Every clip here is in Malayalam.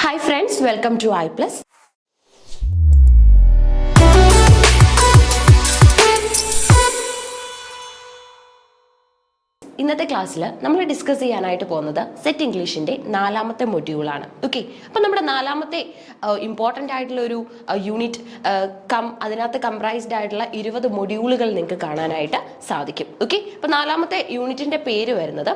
Hi friends, welcome to I+. ഇന്നത്തെ ക്ലാസ്സിൽ നമ്മൾ ഡിസ്കസ് ചെയ്യാനായിട്ട് പോകുന്നത് സെറ്റ് ഇംഗ്ലീഷിൻ്റെ 4ാമത്തെ മൊഡ്യൂളാണ്. ഓക്കെ, അപ്പം നമ്മുടെ 4ാമത്തെ ഇമ്പോർട്ടൻ്റ് ആയിട്ടുള്ള ഒരു യൂണിറ്റ് അതിനകത്ത് കംപ്രൈസ്ഡ് ആയിട്ടുള്ള 20 മൊഡ്യൂളുകൾ നിങ്ങൾക്ക് കാണാനായിട്ട് സാധിക്കും. ഓക്കെ, അപ്പം 4ാമത്തെ യൂണിറ്റിൻ്റെ പേര് വരുന്നത്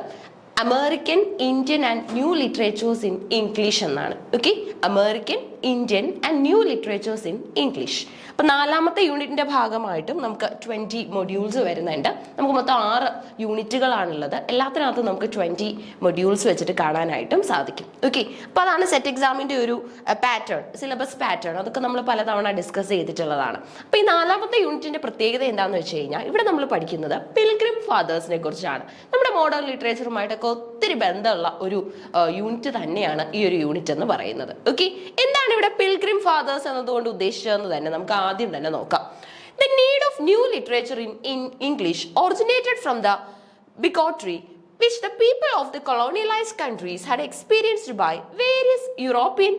American, Indian and new literatures in English എന്നാണ്. Okay, American, Indian and new literatures in English. അപ്പം 4ാമത്തെ യൂണിറ്റിൻ്റെ ഭാഗമായിട്ടും നമുക്ക് 20 മൊഡ്യൂൾസ് വരുന്നുണ്ട്. നമുക്ക് മൊത്തം 6 യൂണിറ്റുകളാണുള്ളത്. എല്ലാത്തിനകത്തും നമുക്ക് 20 മൊഡ്യൂൾസ് വെച്ചിട്ട് കാണാനായിട്ടും സാധിക്കും. ഓക്കെ, അപ്പോൾ അതാണ് സെറ്റ് എക്സാമിൻ്റെ ഒരു പാറ്റേൺ, സിലബസ് പാറ്റേൺ. അതൊക്കെ നമ്മൾ പലതവണ ഡിസ്കസ് ചെയ്തിട്ടുള്ളതാണ്. അപ്പോൾ ഈ 4ാമത്തെ യൂണിറ്റിൻ്റെ പ്രത്യേകത എന്താണെന്ന് വെച്ച് കഴിഞ്ഞാൽ ഇവിടെ നമ്മൾ പഠിക്കുന്നത് പിൽഗ്രിം ഫാദേഴ്സിനെ കുറിച്ചാണ്. നമ്മുടെ മോഡേൺ ലിറ്ററേച്ചറുമായിട്ടൊക്കെ ഒത്തിരി ബന്ധമുള്ള ഒരു യൂണിറ്റ് തന്നെയാണ് ഈ ഒരു യൂണിറ്റ് എന്ന് പറയുന്നത്. ഓക്കെ, എന്താണ് ഇവിടെ പിൽഗ്രിം ഫാദേഴ്സ് എന്നതുകൊണ്ട് ഉദ്ദേശിച്ചതെന്ന് തന്നെ നമുക്ക് ആദ്യം തന്നെ നോക്കാം. The need of new literature in English originated from the bigotry which the people of the colonialized countries had experienced by various European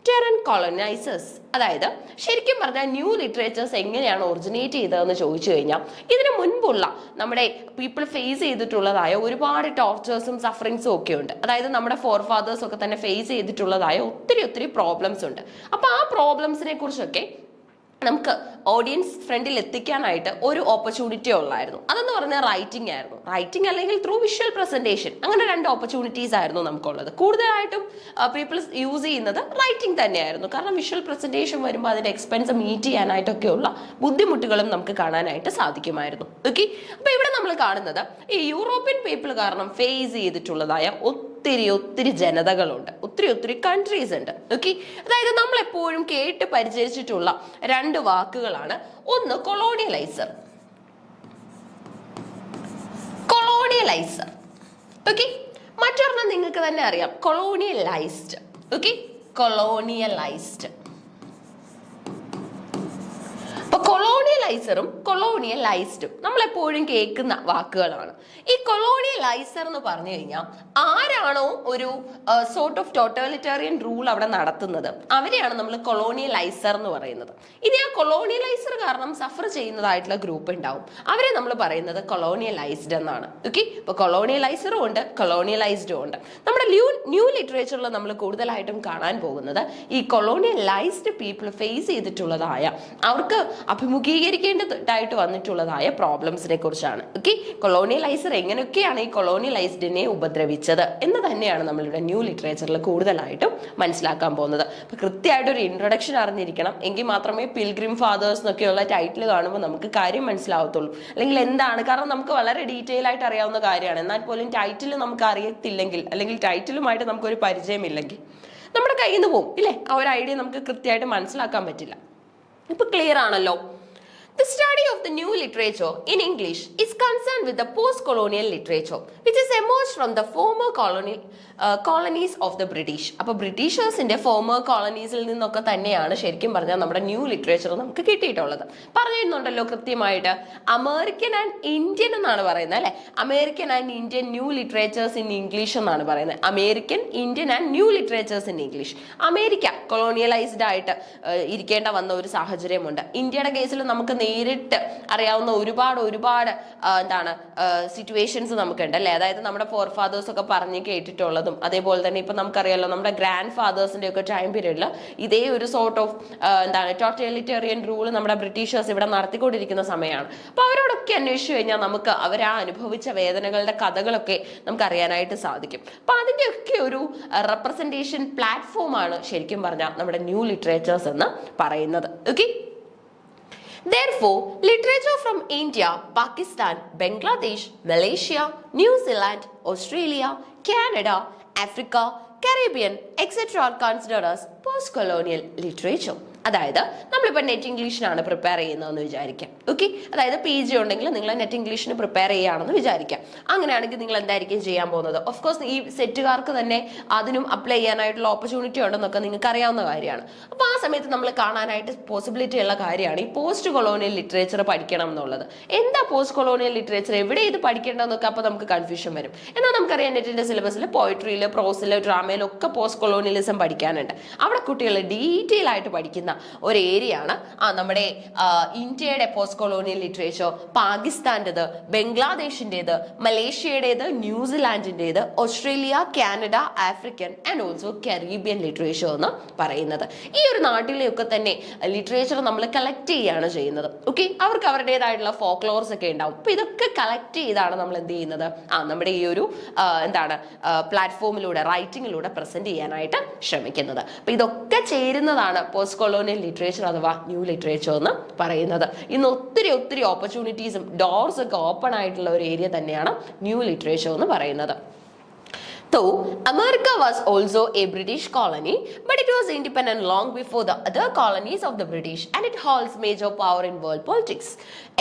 terran colonizers. അതായത് ശരിക്കും പറഞ്ഞാൽ ന്യൂ ലിറ്ററേച്ചേഴ്സ് എങ്ങനെയാണ് ഒറിജിനേറ്റ് ചെയ്തതെന്ന് ചോദിച്ചു കഴിഞ്ഞാൽ ഇതിനു മുൻപുള്ള നമ്മുടെ പീപ്പിൾ ഫേസ് ചെയ്തിട്ടുള്ളതായ ഒരുപാട് ടോർച്ചേഴ്സും സഫറിങ്സും ഒക്കെ ഉണ്ട്. അതായത് നമ്മുടെ ഫോർ ഫാദേഴ്സ് ഒക്കെ തന്നെ ഫേസ് ചെയ്തിട്ടുള്ളതായ ഒത്തിരി പ്രോബ്ലംസ് ഉണ്ട്. അപ്പോൾ ആ പ്രോബ്ലംസിനെ കുറിച്ചൊക്കെ നമുക്ക് ഓഡിയൻസ് ഫ്രണ്ടിൽ എത്തിക്കാനായിട്ട് ഒരു ഓപ്പർച്യൂണിറ്റി ഉള്ളായിരുന്നു. അതെന്ന് പറഞ്ഞാൽ റൈറ്റിംഗ് ആയിരുന്നു. റൈറ്റിംഗ് അല്ലെങ്കിൽ ത്രൂ വിഷ്വൽ പ്രസന്റേഷൻ, അങ്ങനെ 2 ഓപ്പർച്യൂണിറ്റീസ് ആയിരുന്നു നമുക്കുള്ളത്. കൂടുതലായിട്ടും പീപ്പിൾസ് യൂസ് ചെയ്യുന്നത് റൈറ്റിംഗ് തന്നെയായിരുന്നു. കാരണം വിഷ്വൽ പ്രസന്റേഷൻ വരുമ്പോൾ അതിന്റെ എക്സ്പെൻസ് മീറ്റ് ചെയ്യാനായിട്ടൊക്കെയുള്ള ബുദ്ധിമുട്ടുകളും നമുക്ക് കാണാനായിട്ട് സാധിക്കുമായിരുന്നു. ഓക്കെ, അപ്പൊ ഇവിടെ നമ്മൾ കാണുന്നത് ഈ യൂറോപ്യൻ പീപ്പിൾ കാരണം ഫേസ് ചെയ്തിട്ടുള്ളതായ ഒത്തിരി ജനതകളുണ്ട്, ഒത്തിരി കൺട്രീസ് ഉണ്ട്. ഓക്കെ, അതായത് നമ്മൾ എപ്പോഴും കേട്ട് പരിചരിച്ചിട്ടുള്ള 2 വാക്കുകളാണ്. ഒന്ന് കൊളോണിയലൈസർ. ഓക്കെ, മറ്റൊരെണ്ണം നിങ്ങൾക്ക് തന്നെ അറിയാം, കൊളോണിയലൈസ്ഡ്. ഓക്കെ, കൊളോണിയലൈസ്ഡ്. അപ്പൊ കൊളോണിയലൈസറും കൊളോണിയലൈസ്ഡും നമ്മൾ എപ്പോഴും കേൾക്കുന്ന വാക്കുകളാണ്. ഈ കൊളോണിയലൈസർ എന്ന് പറഞ്ഞു കഴിഞ്ഞാൽ ആരാണോ ഒരു സോർട്ട് ഓഫ് ടോട്ടലിറ്റേറിയൻ റൂൾ അവിടെ നടത്തുന്നത് അവരെയാണ് നമ്മൾ കൊളോണിയലൈസർ എന്ന് പറയുന്നത്. ഇനി ആ കൊളോണിയലൈസർ കാരണം സഫർ ചെയ്യുന്നതായിട്ടുള്ള ഗ്രൂപ്പ് ഉണ്ടാവും, അവരെ നമ്മൾ പറയുന്നത് കൊളോണിയലൈസ്ഡ് എന്നാണ്. ഓക്കെ, ഇപ്പൊ കൊളോണിയലൈസറും ഉണ്ട്, കൊളോണിയലൈസ്ഡും ഉണ്ട്. നമ്മുടെ ന്യൂ ലിറ്ററേച്ചറിൽ നമ്മൾ കൂടുതലായിട്ടും കാണാൻ പോകുന്നത് ഈ കൊളോണിയലൈസ്ഡ് പീപ്പിൾ ഫേസ് ചെയ്തിട്ടുള്ളതായ അവർക്ക് അഭിമുഖീകരിക്കേണ്ടതായിട്ട് വന്നിട്ടുള്ളതായ പ്രോബ്ലംസിനെ കുറിച്ചാണ്. ഓക്കെ, കൊളോണിയലൈസർ എങ്ങനെയൊക്കെയാണ് ഈ കൊളോണിയലൈസ്ഡിനെ ഉപദ്രവിച്ചത് എന്ന് തന്നെയാണ് നമ്മളിവിടെ ന്യൂ ലിറ്ററേച്ചറിൽ കൂടുതലായിട്ടും മനസ്സിലാക്കാൻ പോകുന്നത്. അപ്പൊ കൃത്യമായിട്ടൊരു ഇൻട്രൊഡക്ഷൻ അറിഞ്ഞിരിക്കണം, എങ്കിൽ മാത്രമേ പിൽഗ്രിം ഫാദേഴ്സ് എന്നൊക്കെയുള്ള ടൈറ്റിൽ കാണുമ്പോൾ നമുക്ക് കാര്യം മനസ്സിലാവത്തുള്ളൂ. അല്ലെങ്കിൽ എന്താണ്, കാരണം നമുക്ക് വളരെ ഡീറ്റെയിൽ ആയിട്ട് അറിയാവുന്ന കാര്യമാണ്, എന്നാൽ പോലും ടൈറ്റിൽ നമുക്ക് അറിയത്തില്ലെങ്കിൽ അല്ലെങ്കിൽ ടൈറ്റിലുമായിട്ട് നമുക്കൊരു പരിചയമില്ലെങ്കിൽ നമ്മുടെ കയ്യിൽ നിന്ന് പോകും ഇല്ലേ, ആ ഒരു ഐഡിയ നമുക്ക് കൃത്യമായിട്ട് മനസ്സിലാക്കാൻ പറ്റില്ല. ഇപ്പൊ ക്ലിയർ ആണല്ലോ. The study of the new literature in English is concerned with the post-colonial literature which has emerged from the former colonies of the British. അപ്പോൾ ബ്രിട്ടീഷേഴ്സിന്റെ ഫോമർ കോളനീസിൽ നിന്നൊക്കെ തന്നെയാണ് ശരിക്കും പറഞ്ഞാൽ നമ്മുടെ ന്യൂ ലിറ്ററേച്ചർ നമുക്ക് കിട്ടിയിട്ടുള്ളത്. പറയുന്നുണ്ടല്ലോ കൃത്യമായിട്ട് അമേരിക്കൻ ആൻഡ് ഇന്ത്യൻ എന്നാണ് പറയുന്നത് അല്ലെ. American and Indian new literatures in English എന്നാണ് പറയുന്നത്. American, Indian and new literatures in English. America colonialised ആയിട്ട് ഇരിക്കേണ്ട വന്ന ഒരു സാഹചര്യമുണ്ട്. ഇന്ത്യയുടെ കേസിൽ നമുക്ക് നേരിട്ട് അറിയാവുന്ന ഒരുപാട് എന്താണ് സിറ്റുവേഷൻസ് നമുക്കുണ്ട് അല്ലെ. അതായത് നമ്മുടെ ഫോർ ഫാദേഴ്സ് ഒക്കെ പറഞ്ഞ് കേട്ടിട്ടുള്ളതും അതേപോലെ തന്നെ ഇപ്പൊ നമുക്കറിയാലോ നമ്മുടെ ഗ്രാൻഡ് ഫാദേഴ്സിന്റെ ഒക്കെ ടൈം പീരീഡിൽ ഇതേ ഒരു സോർട്ട് ഓഫ് എന്താണ് ടോട്ടലിറ്റേറിയൻ റൂൾ നമ്മുടെ ബ്രിട്ടീഷേഴ്സ് ഇവിടെ നടത്തിക്കൊണ്ടിരിക്കുന്ന സമയമാണ്. അപ്പൊ അവരോടൊക്കെ അന്വേഷിച്ചു കഴിഞ്ഞാൽ നമുക്ക് അവരാ അനുഭവിച്ച വേദനകളുടെ കഥകളൊക്കെ നമുക്ക് അറിയാനായിട്ട് സാധിക്കും. അപ്പൊ അതിന്റെയൊക്കെ ഒരു റെപ്രസെന്റേഷൻ പ്ലാറ്റ്ഫോമാണ് ശരിക്കും പറഞ്ഞാൽ നമ്മുടെ ന്യൂ ലിറ്ററേച്ചേഴ്സ് എന്ന് പറയുന്നത്. Okay, therefore, literature from India, Pakistan, Bangladesh, Malaysia, New Zealand, Australia, Canada, Africa, Caribbean, etc. are considered as post-colonial literature. അതായത് നമ്മളിപ്പോൾ നെറ്റ് ഇംഗ്ലീഷിനാണ് പ്രിപ്പയർ ചെയ്യുന്നതെന്ന് വിചാരിക്കാം. ഓക്കെ, അതായത് PG ഉണ്ടെങ്കിൽ നിങ്ങൾ നെറ്റ് ഇംഗ്ലീഷിന് പ്രിപ്പയർ ചെയ്യുകയാണെന്ന് വിചാരിക്കാം. അങ്ങനെയാണെങ്കിൽ നിങ്ങൾ എന്തായിരിക്കും ചെയ്യാൻ പോകുന്നത്? ഓഫ് കോഴ്സ് ഈ സെറ്റുകാർക്ക് തന്നെ അതിനും അപ്ലൈ ചെയ്യാനായിട്ടുള്ള ഓപ്പർച്യൂണിറ്റി ഉണ്ടെന്നൊക്കെ നിങ്ങൾക്ക് അറിയാവുന്ന കാര്യമാണ്. അപ്പോൾ ആ സമയത്ത് നമ്മൾ കാണാനായിട്ട് പോസിബിലിറ്റി ഉള്ള കാര്യമാണ് ഈ പോസ്റ്റ് കൊളോണിയൽ ലിറ്ററേച്ചർ പഠിക്കണം എന്നുള്ളത്. എന്താ പോസ്റ്റ് കൊളോണിയൽ ലിറ്ററേച്ചർ, എവിടെ ഇത് പഠിക്കേണ്ടതെന്നൊക്കെ അപ്പോൾ നമുക്ക് കൺഫ്യൂഷൻ വരും. എന്നാൽ നമുക്കറിയാം നെറ്റിന്റെ സിലബസിൽ പോയിട്രിയിൽ, പ്രോസിൽ, ഡ്രാമയിലൊക്കെ പോസ്റ്റ് കൊളോണിയലിസം പഠിക്കാനുണ്ട്. അവിടെ കുട്ടികൾ ഡീറ്റെയിൽ ആയിട്ട് പഠിക്കുന്ന ഒരു ഏരിയ ആണ് നമ്മുടെ ഇന്ത്യയുടെ പോസ്റ്റ് കൊളോണിയൽ ലിറ്ററേച്ചർ, പാകിസ്ഥാൻ്റെത്, ബംഗ്ലാദേശിൻ്റെത്, മലേഷ്യയുടേത്, ന്യൂസിലാൻഡിൻ്റെത്, Australia, Canada, African and also Caribbean literature എന്ന് പറയുന്നത്. ഈ ഒരു നാട്ടിലെയൊക്കെ തന്നെ ലിറ്ററേച്ചർ നമ്മൾ കളക്ട് ചെയ്യുകയാണ് ചെയ്യുന്നത്. ഓക്കെ, അവർക്ക് അവരുടേതായിട്ടുള്ള ഫോക്ലോർസ് ഒക്കെ ഉണ്ടാവും. അപ്പൊ ഇതൊക്കെ കളക്ട് ചെയ്താണ് നമ്മൾ എന്ത് ചെയ്യുന്നത്, നമ്മുടെ ഈ ഒരു പ്ലാറ്റ്ഫോമിലൂടെ, റൈറ്റിങ്ങിലൂടെ പ്രസന്റ് ചെയ്യാനായിട്ട് ശ്രമിക്കുന്നത്. അപ്പൊ ഇതൊക്കെ ചേരുന്നതാണ് പോസ്റ്റ് കൊളോണിയൽ ലിറ്ററേച്ചർ അഥവാ ന്യൂ ലിറ്ററേച്ചർ എന്ന് പറയുന്നത്. ഇന്ന് ഒത്തിരി ഒത്തിരി ഓപ്പർച്യൂണിറ്റീസും ഡോർസ് ഒക്കെ ഓപ്പൺ ആയിട്ടുള്ള ഒരു ഏരിയ തന്നെയാണ് ന്യൂ ലിറ്ററേച്ചർ എന്ന് പറയുന്നത്. Though America was also a British colony, but it was independent long before the other colonies of the British, and it holds major power in world politics,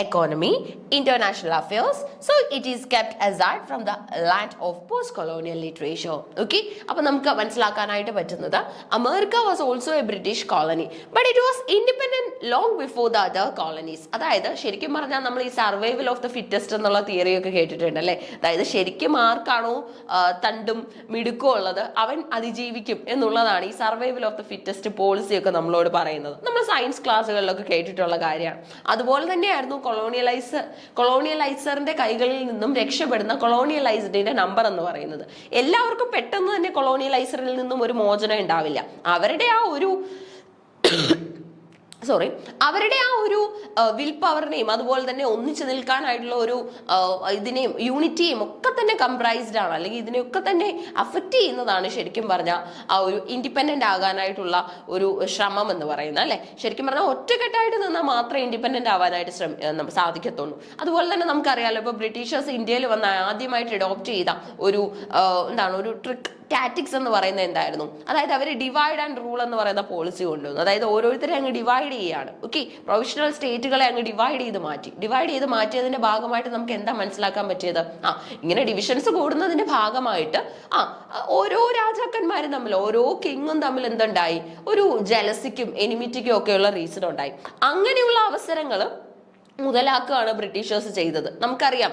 economy, international affairs, so it is kept aside from the land of post-colonial literature. Okay, അപ്പോൾ നമുക്ക് മനസ്സിലാക്കാനായിട്ട് പറ്റുന്നത് America was also A British colony, but it was independent long before the other colonies. അതായത് ശരിക്കും പറഞ്ഞാൽ നമ്മൾ ഈ സർവൈവൽ ഓഫ് ദ ഫിറ്റസ്റ്റ് എന്നുള്ള തിയറി ഒക്കെ കേട്ടിട്ടുണ്ട് അല്ലേ? അതായത് ശരിക്കും ആർക്കാണോ തണ്ടും മിടുക്കും ഉള്ളത് അവൻ അതിജീവിക്കും എന്നുള്ളതാണ് ഈ survival of the fittest policy ഒക്കെ നമ്മളോട് പറയുന്നത്. നമ്മൾ സയൻസ് ക്ലാസ്സുകളിലൊക്കെ കേട്ടിട്ടുള്ള കാര്യമാണ്. അതുപോലെ തന്നെയായിരുന്നു കൊളോണിയലൈസറിന്റെ കൈകളിൽ നിന്നും രക്ഷപ്പെടുന്ന കൊളോണിയലൈസ്ഡിന്റെ നമ്പർ എന്ന് പറയുന്നത്. എല്ലാവർക്കും പെട്ടെന്ന് തന്നെ കൊളോണിയലൈസറിൽ നിന്നും ഒരു മോചനം ഉണ്ടാവില്ല. അവരുടെ ആ ഒരു വിൽ പവറിനെയും അതുപോലെ തന്നെ ഒന്നിച്ചു നിൽക്കാനായിട്ടുള്ള ഒരു ഇതിനെയും യൂണിറ്റിയും ഒക്കെ തന്നെ കംപ്രൈസ്ഡ് ആണ്, അല്ലെങ്കിൽ ഇതിനെയൊക്കെ തന്നെ അഫക്റ്റ് ചെയ്യുന്നതാണ് ശരിക്കും പറഞ്ഞാൽ ആ ഒരു ഇൻഡിപെൻഡന്റ് ആകാനായിട്ടുള്ള ഒരു ശ്രമം എന്ന് പറയുന്നത് അല്ലെ. ശരിക്കും പറഞ്ഞാൽ ഒറ്റക്കെട്ടായിട്ട് നിന്നാൽ മാത്രമേ ഇൻഡിപെൻഡന്റ് ആവാനായിട്ട് സാധിക്കത്തുള്ളൂ. അതുപോലെ തന്നെ നമുക്കറിയാലോ, ഇപ്പൊ ബ്രിട്ടീഷേഴ്സ് ഇന്ത്യയിൽ വന്ന് ആദ്യമായിട്ട് അഡോപ്റ്റ് ചെയ്ത ഒരു ഒരു ട്രിക്ക് ടാറ്റിക്സ് എന്ന് പറയുന്നത് എന്തായിരുന്നു? അതായത് അവർ ഡിവൈഡ് ആൻഡ് റൂൾ എന്ന് പറയുന്ന പോളിസി കൊണ്ടുവന്നു. അതായത് ഓരോരുത്തരെ അങ്ങ് ഡിവൈഡ് ചെയ്യാണ്. ഓക്കെ, പ്രൊവിഷണൽ സ്റ്റേറ്റുകളെ അങ്ങ് ഡിവൈഡ് ചെയ്ത് മാറ്റിയതിന്റെ ഭാഗമായിട്ട് നമുക്ക് എന്താ മനസ്സിലാക്കാൻ പറ്റിയത്? ഇങ്ങനെ ഡിവിഷൻസ് കൂടുന്നതിന്റെ ഭാഗമായിട്ട് ഓരോ രാജാക്കന്മാരും തമ്മിൽ, ഓരോ കിങ്ങും തമ്മിൽ എന്തുണ്ടായി? ഒരു ജലസിക്കും എനിമിറ്റിക്കും ഒക്കെയുള്ള റീസൺ ഉണ്ടായി. അങ്ങനെയുള്ള അവസരങ്ങൾ മുതലാക്കുകയാണ് ബ്രിട്ടീഷേഴ്സ് ചെയ്തത്. നമുക്കറിയാം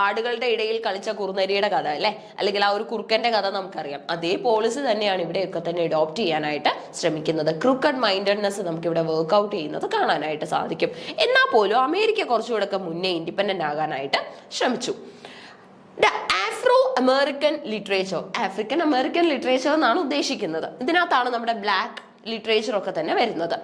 ആടുകളുടെ ഇടയിൽ കളിച്ച കുറുനരിയുടെ കഥ അല്ലെ, അല്ലെങ്കിൽ ആ ഒരു കുറുക്കന്റെ കഥ നമുക്കറിയാം. അതേ പോളിസി തന്നെയാണ് ഇവിടെയൊക്കെ തന്നെ അഡോപ്റ്റ് ചെയ്യാനായിട്ട് ശ്രമിക്കുന്നത്. ക്രൂക്കഡ് മൈൻഡഡ്നെസ് നമുക്ക് ഇവിടെ വർക്ക്ഔട്ട് ചെയ്യുന്നത് കാണാനായിട്ട് സാധിക്കും. എന്നാൽ പോലും അമേരിക്ക കുറച്ചുകൂടെ മുന്നേ ഇൻഡിപെൻഡന്റ് ആകാനായിട്ട് ശ്രമിച്ചു. Afro American literature, African American literature എന്നാണ് ഉദ്ദേശിക്കുന്നത്. ഇതിനകത്താണ് നമ്മുടെ ബ്ലാക്ക് ലിറ്ററേച്ചർ ഒക്കെ തന്നെ വരുന്നത്.